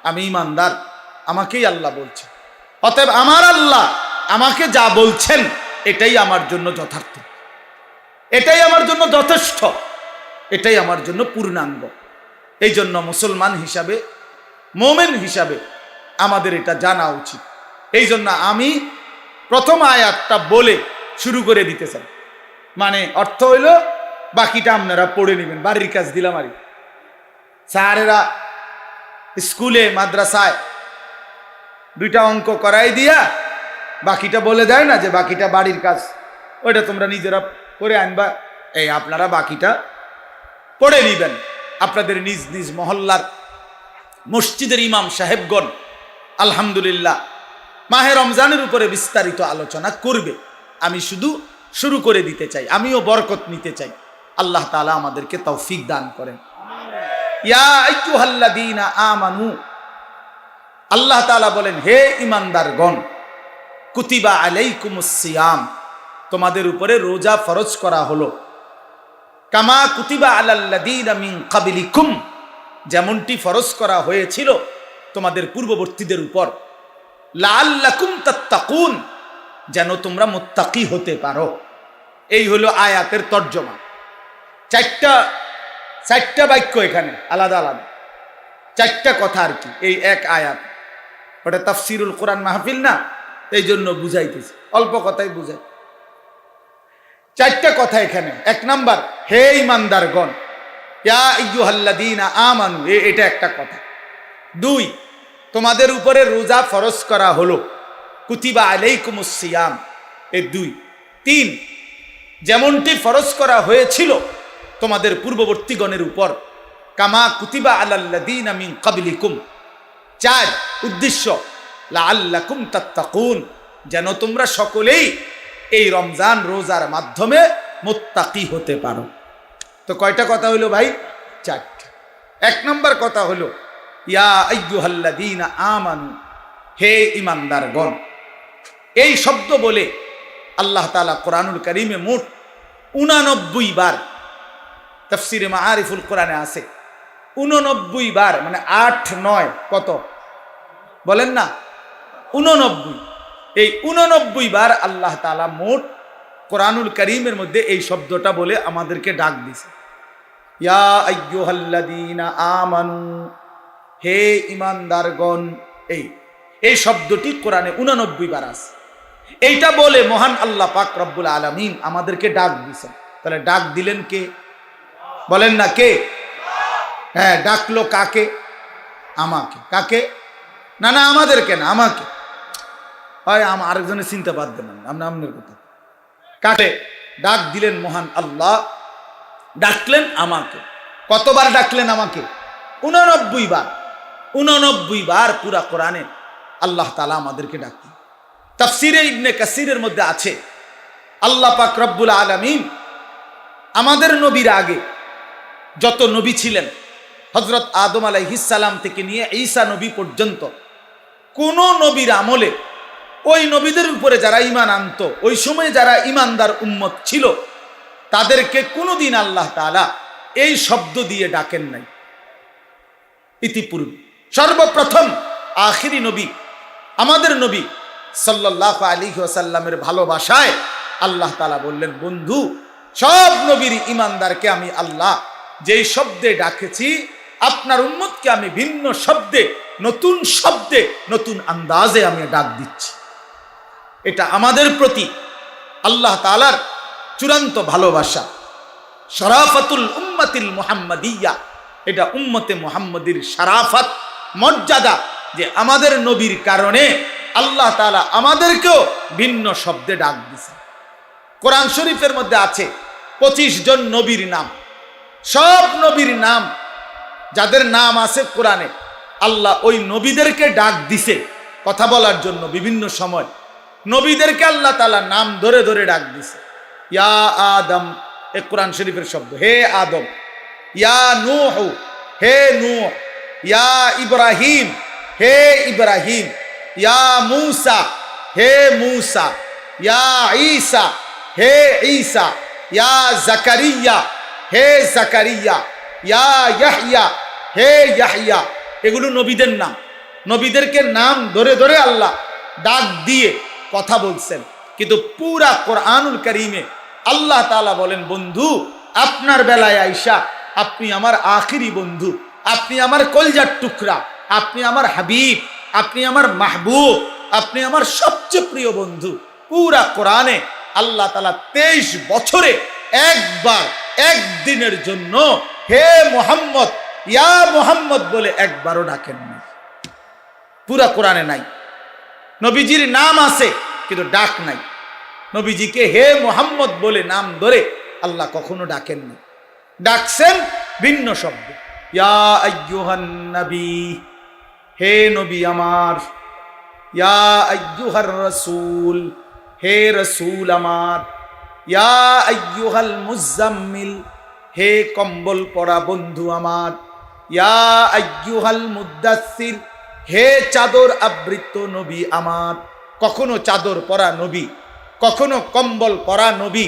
Speaker 1: আমি ঈমানদার, আমাকেই আল্লাহ বলছে। অতএব আমার আল্লাহ আমাকে যা বলছেন এটাই আমার জন্য যথার্থ, এটাই আমার জন্য যথেষ্ট, এটাই আমার জন্য পূর্ণাঙ্গ। এই জন্য মুসলমান হিসাবে, মুমিন হিসাবে আমাদের এটা জানা উচিত। এই জন্য আমি প্রথম আয়াতটা বলে শুরু করে দিতে চাই। মানে অর্থ হইল বাকিটা আপনারা পড়ে নেবেন, বাড়ির কাজ দিলাম। আর স্যারেরা স্কুলে মাদ্রাসায় 2টা অঙ্ক করাই দিয়া বাকিটা বলে দেয় না যে বাকিটা বাড়ির কাজ, ওইটা তোমরা নিজেরা করে আনবা। এই আপনারা বাকিটা পড়ে নিবেন। আপনাদের নিজ নিজ মহল্লার মসজিদের ইমাম সাহেবগণ আলহামদুলিল্লাহ মাহে রমজানের উপরে বিস্তারিত আলোচনা করবে। আমি শুধু শুরু করে দিতে চাই, আমিও বরকত নিতে চাই। আল্লাহ তাআলা আমাদেরকে তৌফিক দান করেন। ইয়া আইয়ুহাল্লাযীনা আমানু, আল্লাহ তাআলা বলেন হে ঈমানদারগণ, কুতিবা আলাইকুমুস সিয়াম, তোমাদের উপরে রোজা ফরজ করা হলো। কামা কুতিবা আলাল্লাযীনা মিন ক্বাবলিকুম, যেমনটি ফরজ করা হয়েছিল তোমাদের পূর্ববর্তীদের উপর। লাআল্লাকুম তাত্তাকুন, যেন তোমরা মুত্তাকি হতে পারো। এই হলো আয়াতের তর্জমা। 4টা বাক্য এখানে আলাদা আলাদা, 4টা কথা আর কি এই এক আয়াত। ওটা তাফসিরুল কোরআন মাহফিল না, এই জন্য বুঝাইতেছি, অল্প কথাই বুঝাই। চারটা কথা এখানে। এক নাম্বার, হে ইমানদারগণ, ইয়া আইয়ুহাল্লাযীনা আমানু, এটা একটা কথা। দুই, তোমাদের উপরে রোজা ফরজ করা হলো, কুতিবা আলাইকুমুস সিয়াম, এই দুই। তিন, যেমনটি ফরজ করা হয়েছিল তোমাদের পূর্ববর্তীগণের উপর, কামা কুতিবা আলাল্লাযীনা মিন ক্বাবলিকুম। চার, উদ্দেশ্য লাআল্লাকুম তাত্তাকুন, যেন তোমরা সকলেই এই রমজান রোজার মাধ্যমে মুত্তাকি হতে পারো। তো কয়টা কথা হলো ভাই? চারটা। এক নম্বর কথা হলো ইয়া আইয়ুহাল্লাযীনা আমানু, হে ইমানদারগণ। এই শব্দ বলে আল্লাহ তাআলা কোরআনুল কারীমে মোট 89 বার, তাফসীরে মাআরিফুল কোরআনে আছে 89 বার, মানে 8 9 কত বলেন না, 89। এই 89 বার আল্লাহ তাআলা মোট কোরআনুল কারীমের মধ্যে এই শব্দটা বলে আমাদেরকে ডাক দিছে, ইয়া আইয়ুহাল্লাযীনা আমানু, হে ইমানদারগণ। এই শব্দটি কোরআনে 89 বার আছে। এইটা বলে মহান আল্লাহ পাক রব্বুল আলামিন আমাদেরকে ডাক দিছেন। তাহলে ডাক দিলেন কে? বলেন না কে? হ্যাঁ, ডাকলো কাকে? আমাকে। কাকে? না না, আমাদেরকে না, আমাকে। হয় আরেকজনের চিন্তা বাদ দেন, আপনার কথা। কাকে ডাক দিলেন? মহান আল্লাহ ডাকলেন আমাকে। কতবার ডাকলেন আমাকে? 89 বার। 89 বার পুরা কোরআনে আল্লাহ তাআলা আমাদেরকে ডাকলেন। তাফসীরে ইবনে কাসিরের মধ্যে আছে, আল্লাহ পাক রব্বুল আলামিন আমাদের নবীর আগে যত নবী ছিলেন, হযরত আদম আলাইহিস সালাম থেকে নিয়ে ঈসা নবী পর্যন্ত, কোন নবীর আমলে ওই নবীদের উপরে যারা ঈমান আনতো, ওই সময় যারা ঈমানদার উম্মত ছিল, তাদেরকে কোনোদিন আল্লাহ তাআলা এই শব্দ দিয়ে ডাকেন নাই ইতিপূর্বে। সর্বপ্রথম আখিরি নবী আমাদের নবী সাল্লাল্লাহু আলাইহি ওয়াসাল্লামের ভালোবাসায় আল্লাহ তাআলা বললেন, বন্ধু, সব নবীর ঈমানদারকে আমি আল্লাহ যেই শব্দে ডাকেছি, আপনার উম্মতকে আমি ভিন্ন শব্দে, নতুন আন্দাজে আমি ডাক দিচ্ছি। এটা আমাদের প্রতি আল্লাহ তাআলার চূড়ান্ত ভালোবাসা, শরাফাতুল উম্মাতিল মুহাম্মাদিয়া। এটা উম্মতে মুহাম্মাদির শরাফত, মর্যাদা, যে আমাদের নবীর কারণে আল্লাহ তাআলা আমাদেরকেও ভিন্ন শব্দে ডাক দিয়েছে। কোরআন শরীফের মধ্যে আছে 25 জন নবীর নাম। সব নবীর নাম, যাদের নাম আছে কোরআনে, আল্লাহ ওই নবীদেরকে ডাক দিছে কথা বলার জন্য। বিভিন্ন সময় নবীদেরকে আল্লাহ তাআলা নাম ধরে ধরে ডাক দিছে। ইয়া আদম, এ কোরআন শরীফের শব্দ, হে আদম। ইয়া নূহ, হে নূহ। ইয়া ইব্রাহিম, হে ইব্রাহিম। ইয়া মূসা, হে মূসা। ইয়া ঈসা, হে ঈসা। ইয়া জাকারিয়া, হে জাকারিয়া। ইয়া ইয়াহইয়া, হে ইয়াহইয়া। এগুলো নবীদের নাম। নবীদেরকে নাম ধরে ধরে আল্লাহ ডাক দিয়ে কথা বলছেন। কিন্তু পুরা কোরআনুল কারীমে আল্লাহ তাআলা বলেন, বন্ধু, আপনার বেলায় আয়েশা, আপনি আমার আখিরি বন্ধু, আপনি আমার কলজার টুকরা, আপনি আমার হাবিব, আপনি আমার মাহবুব, আপনি আমার সবচেয়ে প্রিয় বন্ধু। পুরা কোরআনে আল্লাহ তাআলা 23 বছরে একবার, একদিনের জন্য হে মুহাম্মদ, ইয়া মুহাম্মদ বলে একবারও ডাকেন না। পুরা কোরআনে নাই। নবীজির নাম আছে কিন্তু ডাক নাই। নবীজিকে হে মুহাম্মদ বলে নাম ধরে আল্লাহ কখনো ডাকেন না। ডাকছেন ভিন্ন শব্দ, ইয়া আইয়ুহান নবী, হে নবী আমার। ইয়া আইয়ুহার রাসূল, হে রাসূল আমার। ইয়া আইয়ুহাল মুজাম্মিল, হে কম্বল পরা বন্ধু আমার। ইয়া আইয়ুহাল মুদ্দাসসির, হে চাদর আবৃত নবী আমার। কখনো চাদর পরা নবী, কখনো কম্বল পরা নবী,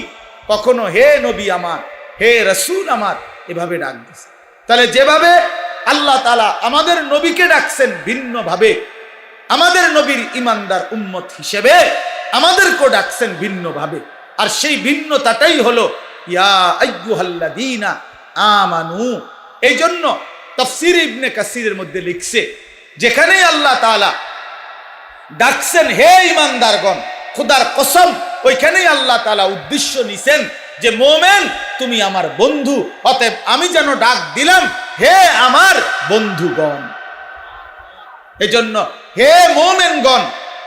Speaker 1: কখনো হে নবী আমার, হে রাসূল আমার, এভাবে ডাক দিয়েছে। তাহলে যেভাবে আল্লাহ তাআলা আমাদের নবীকে ডাকছেন ভিন্নভাবে, আমাদের নবীর ঈমানদার উম্মত হিসেবে আমাদেরকেও ডাকছেন ভিন্নভাবে। আর সেই ভিন্নতাটাই হলো ইয়া আইয়ুহাল্লাযীনা আমানু। এই জন্য তাফসীর ইবনে কাসিরের মধ্যে লিখছে, যেখানেই আল্লাহ তাআলা ডাকছেন হে ঈমানদারগণ, খোদার কসম ওইখানেই আল্লাহ তাআলা উদ্দেশ্য নিছেন যে মোমেন তুমি আমার বন্ধু, অতএব আমি যেন ডাক দিলাম হে আমার বন্ধুগণ। এজন্য হে মোমেনগণ,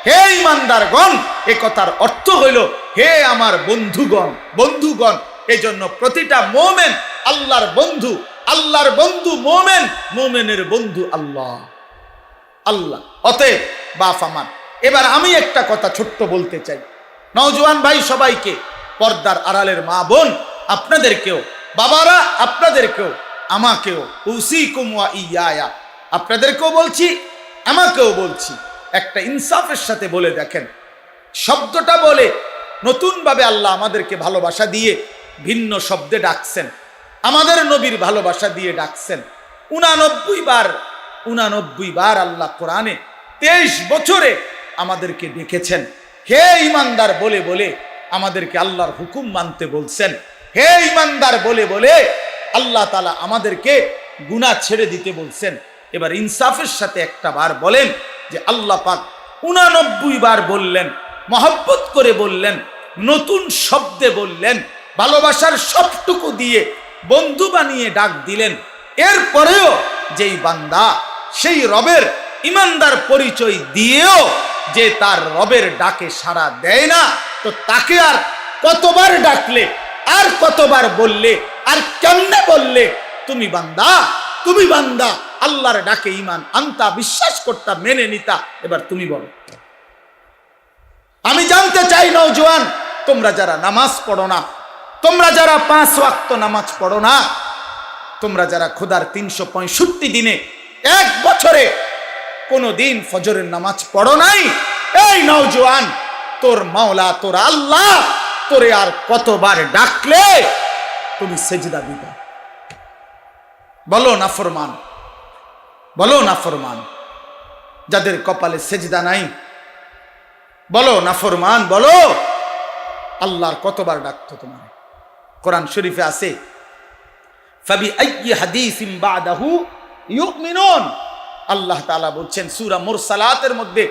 Speaker 1: হে ঈমানদারগণ, এ কথার অর্থ হইল হে আমার বন্ধুগণ, বন্ধুগণ। এজন্য প্রতিটা মোমেন আল্লাহর বন্ধু, আল্লাহর বন্ধু মোমেন, মোমেনের বন্ধু আল্লাহ, আল্লাহ। অতএব বাপ আমার, এবার আমি একটা কথা ছোট্ট বলতে চাই, নওজোয়ান ভাই সবাইকে, পর্দার আড়ালের মা বোন আপনাদেরকেও, বাবারা আপনাদেরকেও, আমাকেও, উসিকুম ওয়া ইয়া, আপনাদেরকেও বলছি আমাকেও বলছি, একটা ইনসাফের সাথে বলে দেখেন। শব্দটা বলে নতুনভাবে আল্লাহ আমাদেরকে ভালোবাসা দিয়ে ভিন্ন শব্দে ডাকছেন, আমাদের নবীর ভালোবাসা দিয়ে ডাকছেন 89 বার আল্লাহ কোরআনে 23 বছরে আমাদেরকে ডেকেছেন। হে ঈমানদার বলে বলে আমাদেরকে আল্লাহর হুকুম মানতে বলছেন। হে ঈমানদার বলে বলে আল্লাহ তাআলা আমাদেরকে গুনাহ ছেড়ে দিতে বলছেন। এবার ইনসাফের সাথে একটা বার বলেন যে আল্লাহ পাক 89 বার বললেন, মহব্বত করে বললেন, নতুন শব্দে বললেন, ভালোবাসার সবটুকু দিয়ে বন্ধু বানিয়ে ডাক দিলেন। এরপরেও যেই বান্দা সেই রবের ঈমানদার পরিচয় দিয়েও যে তার রবের ডাকে সাড়া দেয় না, তো তাকে আর কতবার ডাকলে, আর কতবার বললে, আর কেমনে বললে তুমি বান্দা, তুমি বান্দা, আল্লাহর ডাকে ঈমান আনতা, বিশ্বাস করতা, মেনে নিতা। এবার তুমি বলো। আমি জানতে চাই নওজোয়ান, তোমরা যারা নামাজ পড়ো না, তোমরা যারা 5 ওয়াক্ত নামাজ পড়ো না, তোমরা যারা খোদার 365 দিনে এক বছরে কোনো দিন ফজরের নামাজ পড়ো নাই, এই নওজোয়ান, তোর মাওলা, তোর আল্লাহ তোরে আর কতবার ডাকলে তুমি সেজদা দিবা? বলো না ফরমান, বলো না ফরমান। যাদের কপালে সেজদা নাই, বলো না ফরমান, বলো আল্লাহর কতবার ডাকতো তোমার? কোরআন শরীফে আছে ফাবি আইয়ি হাদিসিন বাদাহু ইউমিনুন। আল্লাহ তাআলা বলছেন সূরা মুরসালাতের মধ্যে,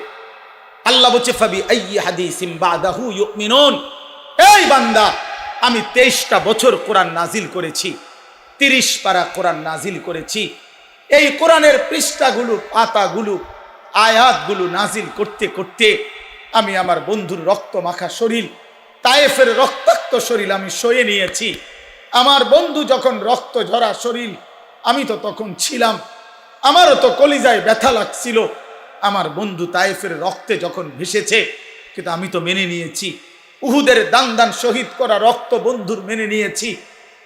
Speaker 1: আল্লাহ বলছে ফাবি আইয়ি হাদিসিন বাদাহু ইউমিনুন। এই বান্দা, আমি 23টা বছর কোরআন নাজিল করেছি, 30 পারা কোরআন নাজিল করেছি। এই কোরআনের পৃষ্ঠাগুলো, পাতাগুলো, আয়াতগুলো নাজিল করতে করতে আমি আমার বন্ধুর রক্ত মাখা শরীর, তায়েফের রক্তাক্ত শরীর আমি সয়ে নিয়েছি। আমার বন্ধু যখন রক্ত ঝরা শরীর, আমি তো তখন ছিলাম, আমারও তো কলিজায় ব্যথা লাগছিল। আমার বন্ধু তায়েফের রক্তে যখন ভেসেছে, কিন্তু আমি তো মেনে নিয়েছি। উহুদের দান দান শহীদ করা রক্ত বন্ধুর মেনে নিয়েছি।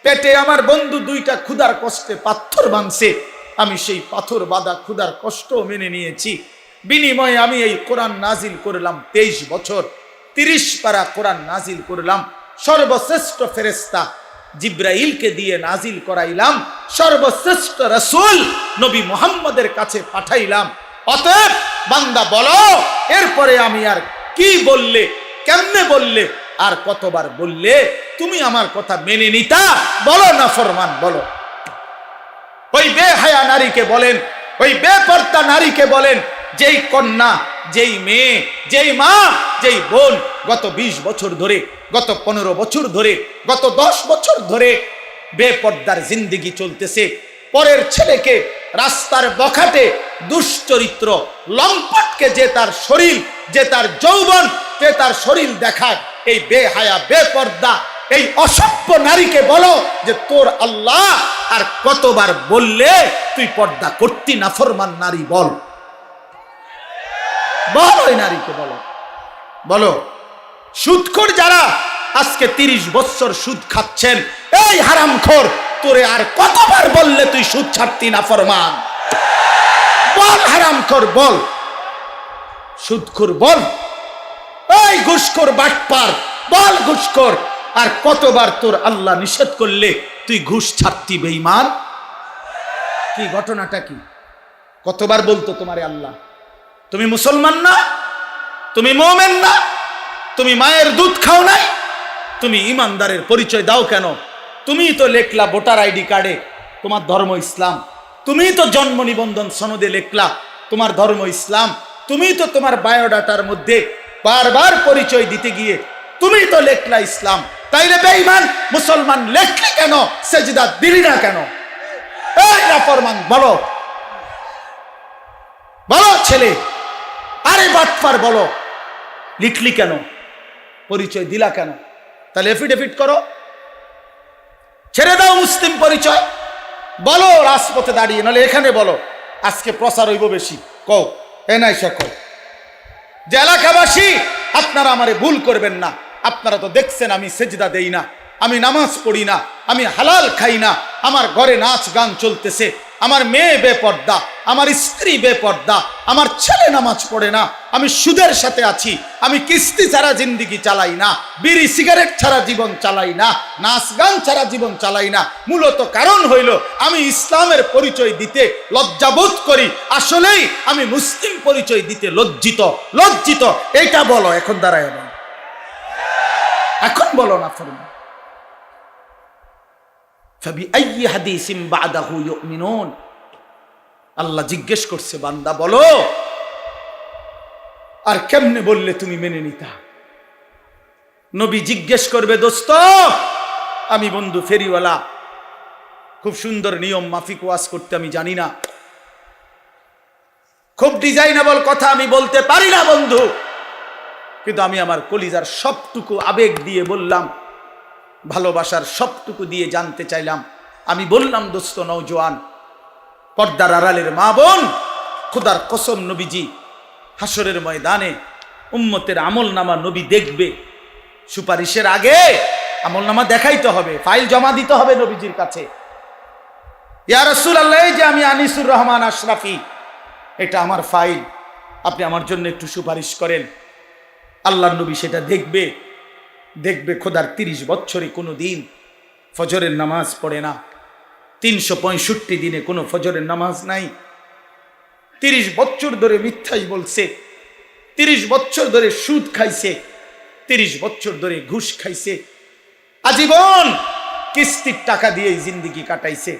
Speaker 1: পেটে আমার বন্ধু 2টা ক্ষুধার কষ্টে পাথর ভাঙছে, আমি সেই পাথর বাঁধা ক্ষুধার কষ্ট মেনে নিয়েছি। বিনিময়ে আমি এই কোরআন নাজিল করলাম 23 বছর, 30 পারা কোরআন নাজিল করলাম। সর্বশ্রেষ্ঠ ফেরেশতা জিব্রাইলকে দিয়ে নাজিল করাইলাম, সর্বশ্রেষ্ঠ রাসূল নবী মুহাম্মদের কাছে পাঠাইলাম। অতএব বান্দা বলো, এরপরে আমি আর কি বললে, কেমনে বললে, আর কতবার বললে তুমি আমার কথা মেনে নিতা? বলো না ফরমান, বলো। ওই বেহায়া নারীকে বলেন, ওই বেপর্দা নারীকে বলেন, যেই কন্যা, যেই মেয়ে, যেই মা, যেই বোন গত 20 বছর ধরে, গত 15 বছর ধরে, গত 10 বছর ধরে বেপর্দার জিন্দেগি চলতেছে, পরের ছেলেকে রাস্তার বখাটে দুশ্চরিত্র লম্পটকে যে তার শরীর, যে তার যৌবন, যে তার শরীর দেখায়, এই বেহায়া বেপর্দা এই অসভ্য নারীকে বলো যে তোর আল্লাহ আর কতবার বললে তুই পর্দা করতি? নাফরমান নারী বল, বল, ওই নারীকে বলো, বলো। সুদখোর যারা আজকে 30 বছর সুদ খাচ্ছেন, এই হারামখোর, তোরে আর কতবার বললে তুই সুদ ছাড়তি? নাফরমান বল, হারামখোর বল, সুদখোর বল, এই ঘুষখোর বাটপার বল, ঘুষখোর, আর কতবার তোর আল্লাহ নিষেধ করলে তুই ঘুষ ছাড়তি? বেঈমান, কি ঘটনাটা কি? কতবার বলতো তোমারে আল্লাহ? তুমি মুসলমান না? তুমি মুমিন না? তুমি মায়ের দুধ খাও নাই? তুমি ঈমানদারের পরিচয় দাও কেন? তুমি তো লেখলা ভোটার আইডি কার্ডে তোমার ধর্ম ইসলাম, তুমি তো জন্ম নিবন্ধন সনদে লেখলা তোমার ধর্ম ইসলাম, তুমি তো তোমার বায়োডাটার মধ্যে বারবার পরিচয় দিতে গিয়ে তুমি তো লেখলা ইসলাম, তাইলে বেঈমান মুসলমান লেখলি কেন, সেজদা দিলি না কেন? এই নাফরমান, বলো বলো ছেলে, আরে বাটপার বলো, লিখলি কেন, পরিচয় দিলা কেন? তাহলে এফিডেভিট করো, ছেড়ে দাও মুসলিম পরিচয়, বলো রাজপথে দাঁড়িয়ে, নাহলে এখানে বলো, আজকে প্রচার হইব বেশি। কও এনাইসা কও যে এলাকাবাসী আপনারা আমারে ভুল করবেন না, আপনারা তো দেখছেন আমি সেজদা দেই না, আমি নামাজ পড়ি না, আমি হালাল খাই না, আমার ঘরে নাচ গান চলতেছে, আমার মেয়ে বেপর্দা, আমার স্ত্রী বেপর্দা, আমার ছেলে নামাজ পড়ে না, আমি সুদের সাথে আছি, আমি কিস্তি ছাড়া জিন্দিগি চালাই না, বিড়ি সিগারেট ছাড়া জীবন চালাই না, নাচ গান ছাড়া জীবন চালাই না। মূলত কারণ হইল আমি ইসলামের পরিচয় দিতে লজ্জাবোধ করি, আসলেই আমি মুসলিম পরিচয় দিতে লজ্জিত। এইটা বলো, এখন দাঁড়ায় বলো, এখন বলো না ফরমান। ফাবিআইয়ি হাদিসিন বাদাহু ইউমিনুন, আল্লাহ জিজ্ঞেস করছে বান্দা বলো আর কেমনে বললে তুমি মেনে নিতা? নবী জিজ্ঞেস করবে দোস্ত, আমি বন্ধু ফেরিওয়ালা, খুব সুন্দর নিয়ম মাফিক ওয়াজ করতে আমি জানি না, খুব ডিজাইনেবল কথা আমি বলতে পারি না বন্ধু, কিন্তু আমি আমার কলিজার সবটুকু আবেগ দিয়ে বললাম, ভালোবাসার সবটুকু দিয়ে জানতে চাইলাম। আমি বললাম দোস্ত নওজোয়ান, পর্দার আড়ালের মা বোন, খোদার কসম নবীজি হাসরের ময়দানে উম্মতের আমলনামা নবী দেখবে, সুপারিশের আগে আমলনামা দেখাইতে হবে, ফাইল জমা দিতে হবে নবীজির কাছে। ইয়া রাসূলুল্লাহ, এই যে আমি আনিসুর রহমান আশরাফি, এটা আমার ফাইল, আপনি আমার জন্য একটু সুপারিশ করেন। আল্লাহর নবী সেটা দেখবে খোদার 30 বছরে কোনো দিন ফজরের নামাজ পড়ে না, 365 দিনে কোনো ফজরের নামাজ নাই, 30 বছর ধরে মিথ্যাই বলছে, 30 বছর ধরে সুদ খাইছে, 30 বছর ধরে ঘুষ খাইছে, আজীবন কিস্তির টাকা দিয়েই জিন্দিগি কাটাইছে,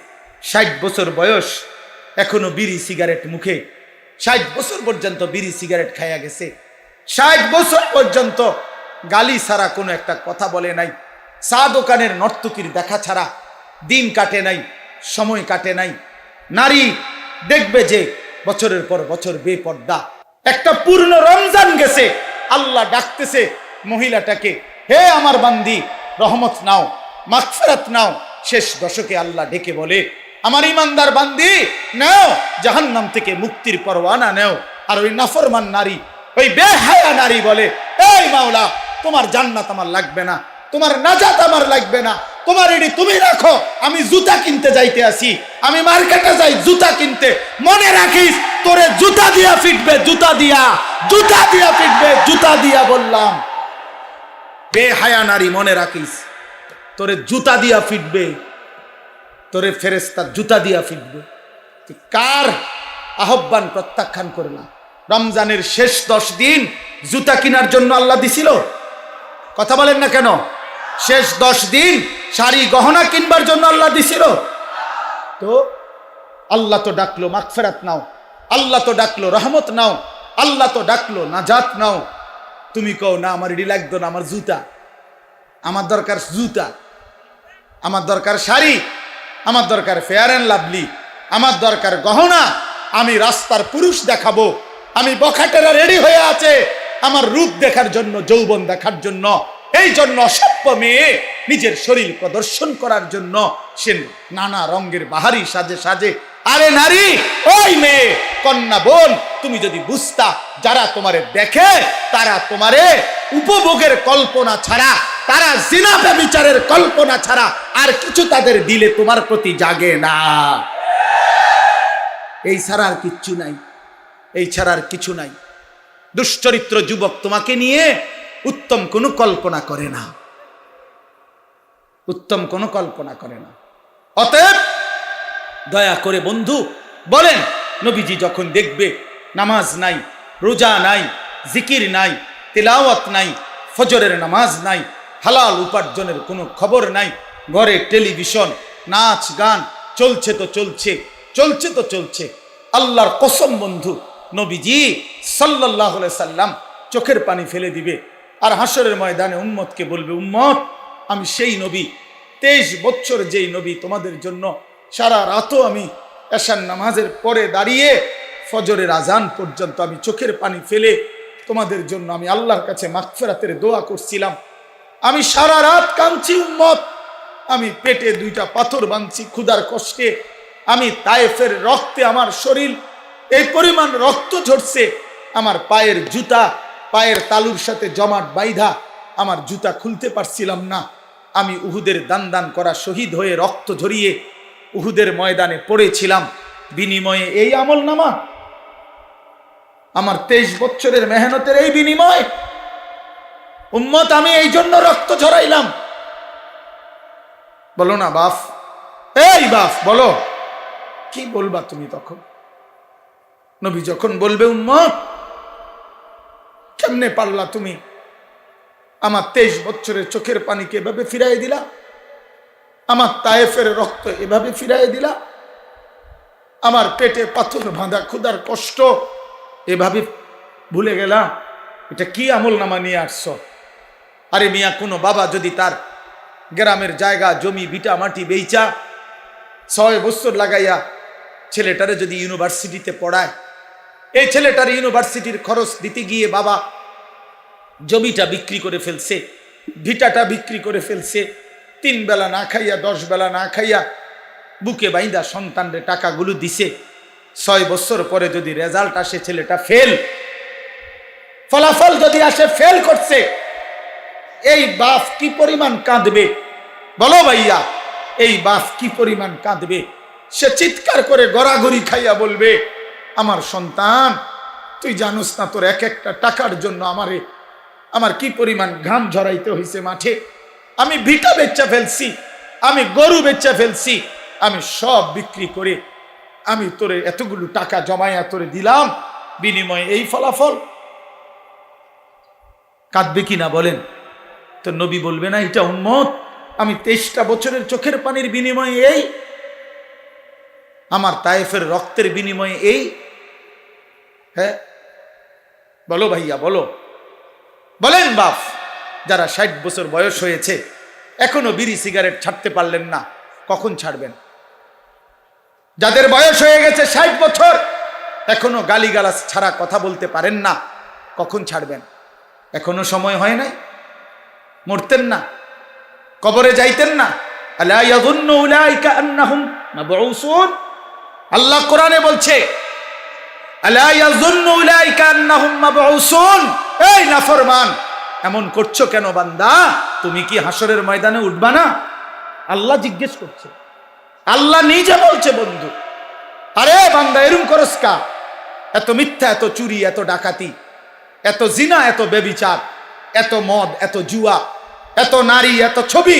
Speaker 1: 60 বছর বয়স এখনো বিড়ি সিগারেট মুখে, 60 বছর পর্যন্ত বিড়ি সিগারেট খাইয়া গেছে, 60 বছর পর্যন্ত গালি ছাড়া কোনো একটা কথা বলে নাই, চা দোকানের নর্তকীর দেখা ছাড়া দিন কাটে নাই, সময় কাটে নাই। নারী দেখবে যে বছরের পর বছর বেপর্দা, একটা পূর্ণ রমজান গেছে, আল্লাহ ডাকতেছে মহিলাটাকে, হে আমার বান্দি রহমত নাও, মাগফিরাত নাও। শেষ দশকে আল্লাহ ডেকে বলে, আমার ইমানদার বান্দি নাও, জাহান্নাম থেকে মুক্তির পরওয়ানা নাও। আর ওই নাফরমান নারী, ওই বেহায়া নারী বলে, এই মাওলা, তোমার জান্নাত আমার লাগবে না, তোমার নাজাত আমার লাগবে না, তোমার এটি তুমি রাখো, আমি জুতা কিনতে যাইতে আসি, আমি মার্কেটে যাই জুতা কিনতে, মনে রাখিস তোরে জুতা দিয়া ফিটবে, জুতা দিয়া ফিটবে, জুতা দিয়া বললাম, বেহায়া নারী মনে রাখিস, তোরে জুতা দিয়া ফিটবে, তোরে ফেরেশতা জুতা দিয়া ফিটবে। কার আহ্বান প্রত্যাখ্যান করলাম? রমজানের শেষ 10 দিন জুতা কেনার জন্য আল্লাহ দিছিল? কথা বলেন না কেন? শেষ 10 দিন শাড়ি গহনা কিনবার জন্য আল্লাহ দিছিল? তো আল্লাহ তো ডাকলো মাগফিরাত নাও, আল্লাহ তো ডাকলো রহমত নাও, আল্লাহ তো ডাকলো নাজাত নাও। তুমি কও না আমার এডি লাগতো না, আমার জুতা, আমার দরকার জুতা, আমার দরকার শাড়ি, আমার দরকার ফেয়ার অ্যান্ড লাভলি, আমার দরকার গহনা, আমি রাস্তার পুরুষ দেখাবো, আমি বখাটেরা রেডি হয়ে আছে আমার রূপ দেখার জন্য, যৌবন দেখার জন্য। এই জন্য অসভ্য মেয়ে নিজের শরীর প্রদর্শন করার জন্য সে নানা রঙের বাহারি সাজে। আরে নারী, ওই মেয়ে, কন্যা বোন, তুমি যদি বুঝতা যারা তোমারে দেখে তারা তোমারে উপভোগের কল্পনা ছাড়া, তারা জিনা ব্যভিচারের কল্পনা ছাড়া আর কিছু তাদের দিলে তোমার প্রতি জাগে না। এই ছাড়া আর কিচ্ছু নাই, এই ছাড়া আর কিছু নাই। দুশ্চরিত্র যুবক তোমাকে নিয়ে উত্তম কোনো কল্পনা করে না, উত্তম কোনো কল্পনা করে না। অতএব দয়া করে বন্ধু বলেন, নবীজি যখন দেখবে নামাজ নাই, রোজা নাই, জিকির নাই, তিলাওয়াত নাই, ফজরের নামাজ নাই, হালাল উপার্জনের কোনো খবর নাই, ঘরে টেলিভিশন, নাচ গান চলছে তো চলছে, আল্লাহর কসম বন্ধু, নবীজি সাল্লাল্লাহু আলাইহি সাল্লাম চোখের পানি ফেলে দিবে আর হাসরের ময়দানে উম্মতকে বলবে, উম্মত আমি সেই নবী, 23 বছর যেই নবী তোমাদের জন্য সারা রাতও আমি এশার নামাজের পরে দাঁড়িয়ে ফজরের আজান পর্যন্ত আমি চোখের পানি ফেলে তোমাদের জন্য আমি আল্লাহর কাছে মাগফিরাতের দোয়া করছিলাম। আমি সারা রাত কাঁদছি উম্মত, আমি পেটে 2টা পাথর বাঁধছি ক্ষুধার কষ্টে, আমি তায়েফের রক্তে আমার শরীর এই পরিমাণ রক্ত ঝরছে, আমার পায়ের জুতা পায়ের তালুর সাথে জমাট বাইধা আমার জুতা খুলতে পারছিলাম না। আমি উহুদের দান দান করা শহীদ হয়ে রক্ত ঝরিয়ে উহুদের ময়দানে পড়েছিলাম, বিনিময়ে এই আমল নামা, আমার 23 বছরের মেহনতের এই বিনিময়। উম্মত আমি এই জন্য রক্ত ঝরাইলাম। বলো না বাপ, এই বাপ বলো, কি বলবা তুমি তখন? নবী যখন বলবে, উম্মত কেমনে পারলা তুমি আমার 23 বছরের চোখের পানিকে এভাবে ফিরাই দিলা, আমার তায়েফের রক্ত এভাবে ফিরাই দিলা, আমার পেটে পাথর বাঁধা ক্ষুধার কষ্ট এভাবে ভুলে গেলা, এটা কি আমল নামা নিয়ে আসছো? আরে মিয়া, কোনো বাবা যদি তার গ্রামের জায়গা জমি বিটা মাটি বেচা 6 বছর লাগাইয়া ছেলেটারে যদি ইউনিভার্সিটিতে পড়ায়, এই ছেলেটার ইউনিভার্সিটির খরচ দিতে গিয়ে বাবা জমিটা বিক্রি করে ফেলছে, ভিটাটা বিক্রি করে ফেলছে, 3 বেলা না খাইয়া 10 বেলা না খাইয়া বুকে বাইন্দা সন্তানরে টাকাগুলো দিছে, 6 বছর পরে যদি রেজাল্ট আসে ছেলেটা ফেল, ফলাফল যদি আসে ফেল করছে, এই বাপ কি পরিমাণ কাঁদবে বলো ভাইয়া? এই বাপ কি পরিমাণ কাঁদবে? সে চিৎকার করে গড়াগড়ি খাইয়া বলবে, আমার সন্তান তুই জানোস না তোর এক একটা টাকার জন্য আমার কি পরিমাণ ঘাম ঝরাইতে হয়েছে মাঠে, আমি ভিটা বেচা ফেলছি, আমি গরু বেচা ফেলছি, আমি সব বিক্রি করে আমি তোরে এতগুলো টাকা জমাইয়া তোরে দিলাম, বিনিময়ে এই ফলাফল। কাঁদবে কি না বলেন? তো নবী বলবে না, এটা উম্মত আমি 23টা বছরের চোখের পানির বিনিময়ে এই, আমার তায়েফের রক্তের বিনিময়ে এই। হ্যাঁ বলো ভাইয়া বলো, বলেন বাপ, যারা 60 বছর বয়স হয়েছে এখনো বিড়ি সিগারেট ছাড়তে পারলেন না, কখন ছাড়বেন? যাদের বয়স হয়ে গেছে 60 বছর এখনো গালিগালাজ ছাড়া কথা বলতে পারেন না, কখন ছাড়বেন? এখনো সময় হয় নাই? মরতেন না? কবরে যাইতেন না? আলা ইয়াযুন্নু উলাইকা আন্নাহুম মাবউসুন। আল্লাহ কোরআনে বলছে, আলা ইয়াযুন্নু উলাইকা আন্নাহুম মাবউসুন। এই নাফরমান, এমন করছো কেন বান্দা? তুমি কি হাসরের ময়দানে উঠবা না? আল্লাহ জিজ্ঞেস করছে, আল্লাহ নিজে বলছে বন্ধু, আরে বান্দা এরম করস কা? এত মিথ্যা, এত চুরি, এত ডাকাতি, এত জিনা, এত বেবিচার, এত মদ, এত জুয়া, এত নারী, এত ছবি,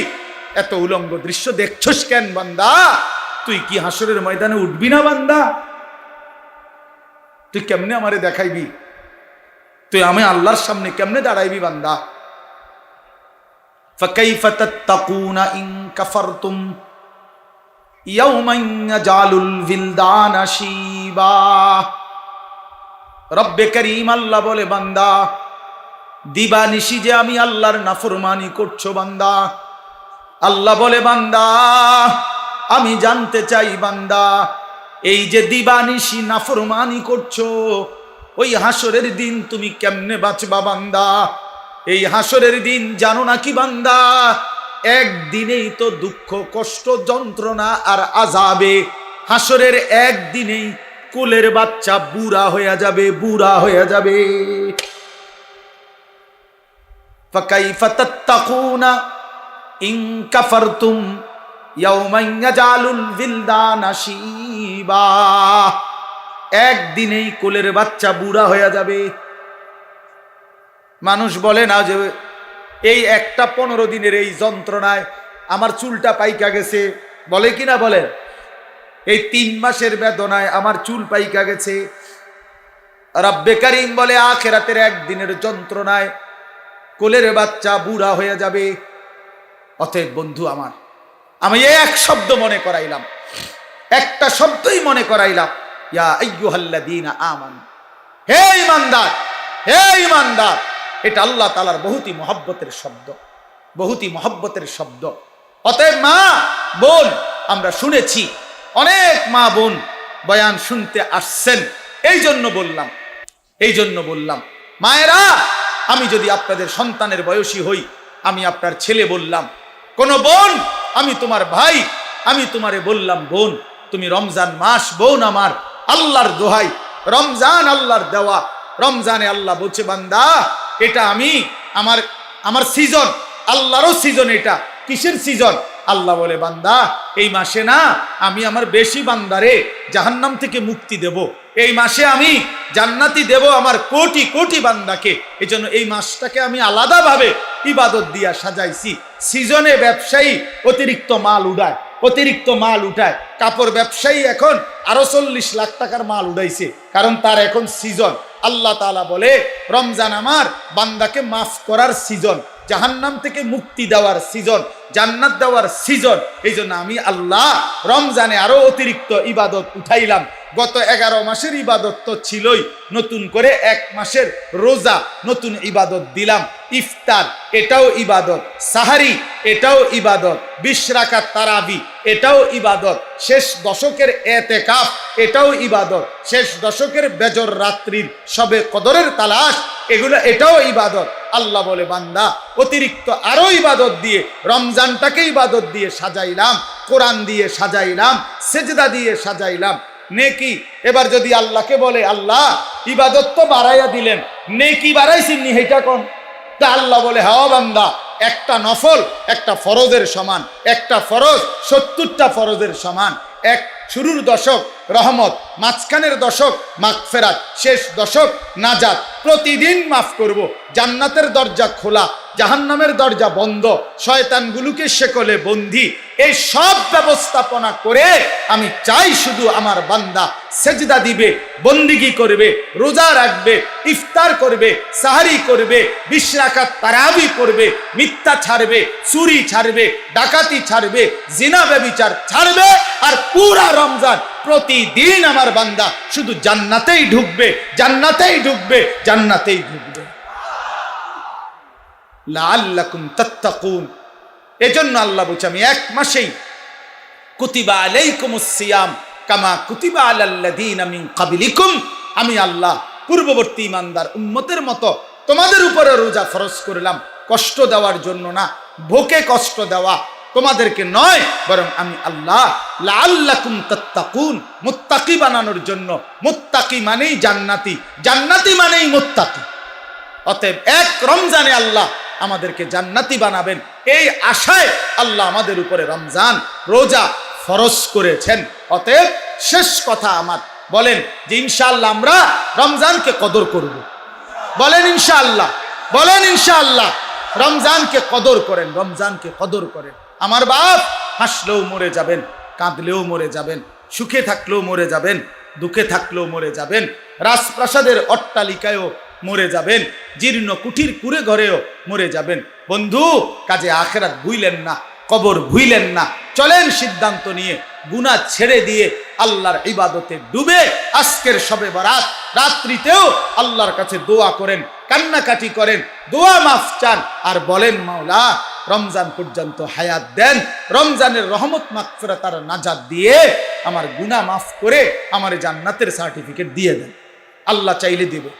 Speaker 1: এত উলঙ্গ দৃশ্য দেখছস কেন বান্দা? তুই কি হাসরের ময়দানে উঠবি না বান্দা? তুই কেমনে আমারে দেখাইবি? তুই আমি আল্লাহর সামনে কেমনে দাঁড়াইবি বান্দা? ফাকাইফা তাত্তাকুনা ইন কাফারতুম ইয়াওমান ইয়াজালুল বিলদানা শিবা। রব্বে করিম আল্লাহ বলে, বান্দা দিবানিশি যে আমি আল্লাহর নাফরমানি করছো বান্দা। আল্লাহ বলে, বান্দা আমি জানতে চাই বান্দা, এই যে দিবানিশি নাফরমানি করছো, ওই হাসরের দিন তুমি কেমনে বাঁচবা বান্দা? এই হাসরের দিন জানো নাকি বান্দা? একদিনেই তো দুঃখ কষ্ট যন্ত্রণা আর আযাবে, হাসরের একদিনেই কোলের বাচ্চা বুড়া হয়ে যাবে, বুড়া হয়ে যাবে। ফাকাইফা তাত্তাকুনা ইন কাফারতুম ইয়াওমান ইয়াজালুল বিলদানা শিবা। একদিনেই কোলের বাচ্চা বুড়া হয়ে যাবে। মানুষ বলে না যে এই একটা 15 দিনের এই যন্ত্রণায় আমার চুলটা পাইকা গেছে, বলে কি না বলে? এই 3 মাসের বেদনায় আমার চুল পাইকা গেছে। রব্বে করিম বলে, আখিরাতের একদিনের যন্ত্রণায় কোলের বাচ্চা বুড়া হয়ে যাবে। অতএব বন্ধু আমার, আমি এক শব্দ মনে করাইলাম, একটা শব্দই মনে করাইলাম, ইয়া আইয়ুহাল্লাযীনা আমানু, হে ঈমানদার, হে ঈমানদার, এটা আল্লাহ তাআলার বহুতই মহব্বতের শব্দ, বহুতই মহব্বতের শব্দ। অতএব মা বোন, আমরা শুনেছি অনেক মা বোন বয়ান শুনতে আসছেন, এই জন্য বললাম মায়েরা, আমি যদি আপনাদের সন্তানের বয়সী হই, আমি আপনার ছেলে বললাম, কোন বোন আমি তোমার ভাই, আমি তোমারে বললাম বোন, তুমি রমজান মাস বোন আমার, আল্লাহর দোহাই, রমজান আল্লাহর দেওয়া, রমজানে আল্লাহ বলছে বান্দা এটা আমি আমার সিজন, আল্লাহরও সিজন। এটা কিসের সিজন? আল্লাহ বলে বান্দা এই মাসে না আমি আমার বেশি বান্দারে জাহান্নাম থেকে মুক্তি দেব, এই মাসে আমি জান্নাতি দেব আমার কোটি কোটি বান্দাকে। এই জন্য এই মাসটাকে আমি আলাদাভাবে ইবাদত দিয়া সাজাইছি। সিজনে ব্যবসায়ী অতিরিক্ত মাল উঠায়, কাপড় ব্যবসায়ী এখন আরো 40 লাখ টাকার মাল উঠাইছে, কারণ তার এখন সিজন। আল্লাহ তাআলা বলে রমজান আমার বান্দাকে মাফ করার সিজন, জাহান্নাম থেকে মুক্তি দেওয়ার সিজন, জান্নাত দেওয়ার সিজন। এই জন্য আমি আল্লাহ রমজানে আরো অতিরিক্ত ইবাদত উঠাইলাম। গত 11 মাসের ইবাদত তো ছিলই, নতুন করে 1 মাসের রোজা নতুন ইবাদত দিলাম। ইফতার এটাও ইবাদত, সাহারি এটাও ইবাদত, 20 রাকাত তারাবি এটাও ইবাদত, শেষ দশকের এতেকাফ এটাও ইবাদত, শেষ দশকের বেজর রাত্রির সবে কদরের তালাশ এটাও ইবাদত। আল্লাহ বলে বান্দা অতিরিক্ত আরো ইবাদত দিয়ে রমজানটাকে ইবাদত দিয়ে সাজাইলাম, কোরআন দিয়ে সাজাইলাম, সেজদা দিয়ে সাজাইলাম, নেকি। এবার যদি আল্লাহকে বলে আল্লাহ ইবাদত তো বাড়াইয়া দিলেন, নেকি বাড়াইছেন এটা কোন? তা আল্লাহ বলে হ্যাঁ বান্দা, একটা নফল একটা ফরজের সমান, একটা ফরজ 70টা ফরজের সমান। এক শুরুর দশক রহমত, মাঝখানের দশক মাগফিরাত, শেষ দশক নাজাত। প্রতিদিন মাফ করব, জান্নাতের দরজা খোলা, জাহান্নামের দরজা বন্ধ, শয়তানগুলোকে শেকলে বন্দী। এই সব ব্যবস্থাপনা করে আমি চাই শুধু আমার বান্দা সেজদা দিবে, বন্দিগি করবে, রোজা রাখবে, ইফতার করবে, সাহারি করবে, 20 রাকাত তারাবি করবে, মিথ্যা ছাড়বে, চুরি ছাড়বে, ডাকাতি ছাড়বে, জিনা ব্যভিচার ছাড়বে, আর পুরা রমজান প্রতিদিন আমার বান্দা শুধু জান্নাতেই ঢুকবে, জান্নাতেই ঢুকবে, জান্নাতেই ঢুকবে। লাআল্লাকুম তাত্তাকুন। এজন্য আল্লাহ বলছে আমি 1 মাসেই কুতিবা আলাইকুমুস সিয়াম কামা কুতিবা আলাল্লাযীনা মিন ক্বাবলিকুম, আমি আল্লাহ পূর্ববর্তী ইমানদার উম্মতের মতো তোমাদের উপরে রোজা ফরজ করলাম, কষ্ট দেওয়ার জন্য না, ভোকে কষ্ট দেওয়া তোমাদেরকে নয়, বরং আমি আল্লাহ লাআল্লাকুম তাত্তাকুন, মুত্তাকি বানানোর জন্য। মুত্তাকি মানেই জান্নাতি, জান্নাতি মানেই মুত্তাকি। অতএব 1 রমজানে আল্লাহ আমাদেরকে জান্নাতি বানাবেন, এই আশায় আল্লাহ আমাদের উপরে রমজান রোজা ফরজ করেছেন। অতএব শেষ কথা আমার, বলেন যে ইনশাআল্লাহ আমরা রমজানকে কদর করব। বলেন ইনশাআল্লাহ, বলেন ইনশাআল্লাহ। রমজানকে কদর করেন, রমজানকে কদর করেন। আমার বাপ হাসলেও মরে যাবেন, কাঁদলেও মরে যাবেন, সুখে থাকলেও মরে যাবেন, দুঃখে থাকলেও মরে যাবেন, রাজপ্রাসাদের অট্টালিকায়ও মরে যাবেন, জীর্ণ কুঠির কুড়ে ঘরেও মরে যাবেন। বন্ধু, কাজে আখিরাত ভুইলেন না, কবর ভুইলেন না। চলেন সিদ্ধান্ত নিয়ে গুনাহ ছেড়ে দিয়ে আল্লাহর ইবাদতে ডুবে আজকের শবে বরাত রাত্রিতেও আল্লাহর কাছে দোয়া করেন, কান্নাকাটি করেন, দোয়া মাফ চান, আর বলেন মাওলা রমজান পর্যন্ত হায়াত দেন, রমজানের রহমত মাগফিরাত আর নাজাত দিয়ে আমার গুনাহ মাফ করে আমার জান্নাতের সার্টিফিকেট দিয়ে দেন। আল্লাহ চাইলে দিবে,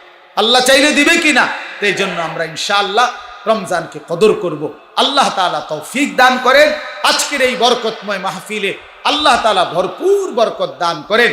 Speaker 1: আল্লাহ চাইলে দিবে কিনা? এই জন্য আমরা ইনশাআল্লাহ রমজানকে কদর করব। আল্লাহ তাআলা তৌফিক দান করেন। আজকের এই বরকতময় মাহফিলে আল্লাহ তাআলা ভরপুর বরকত দান করেন।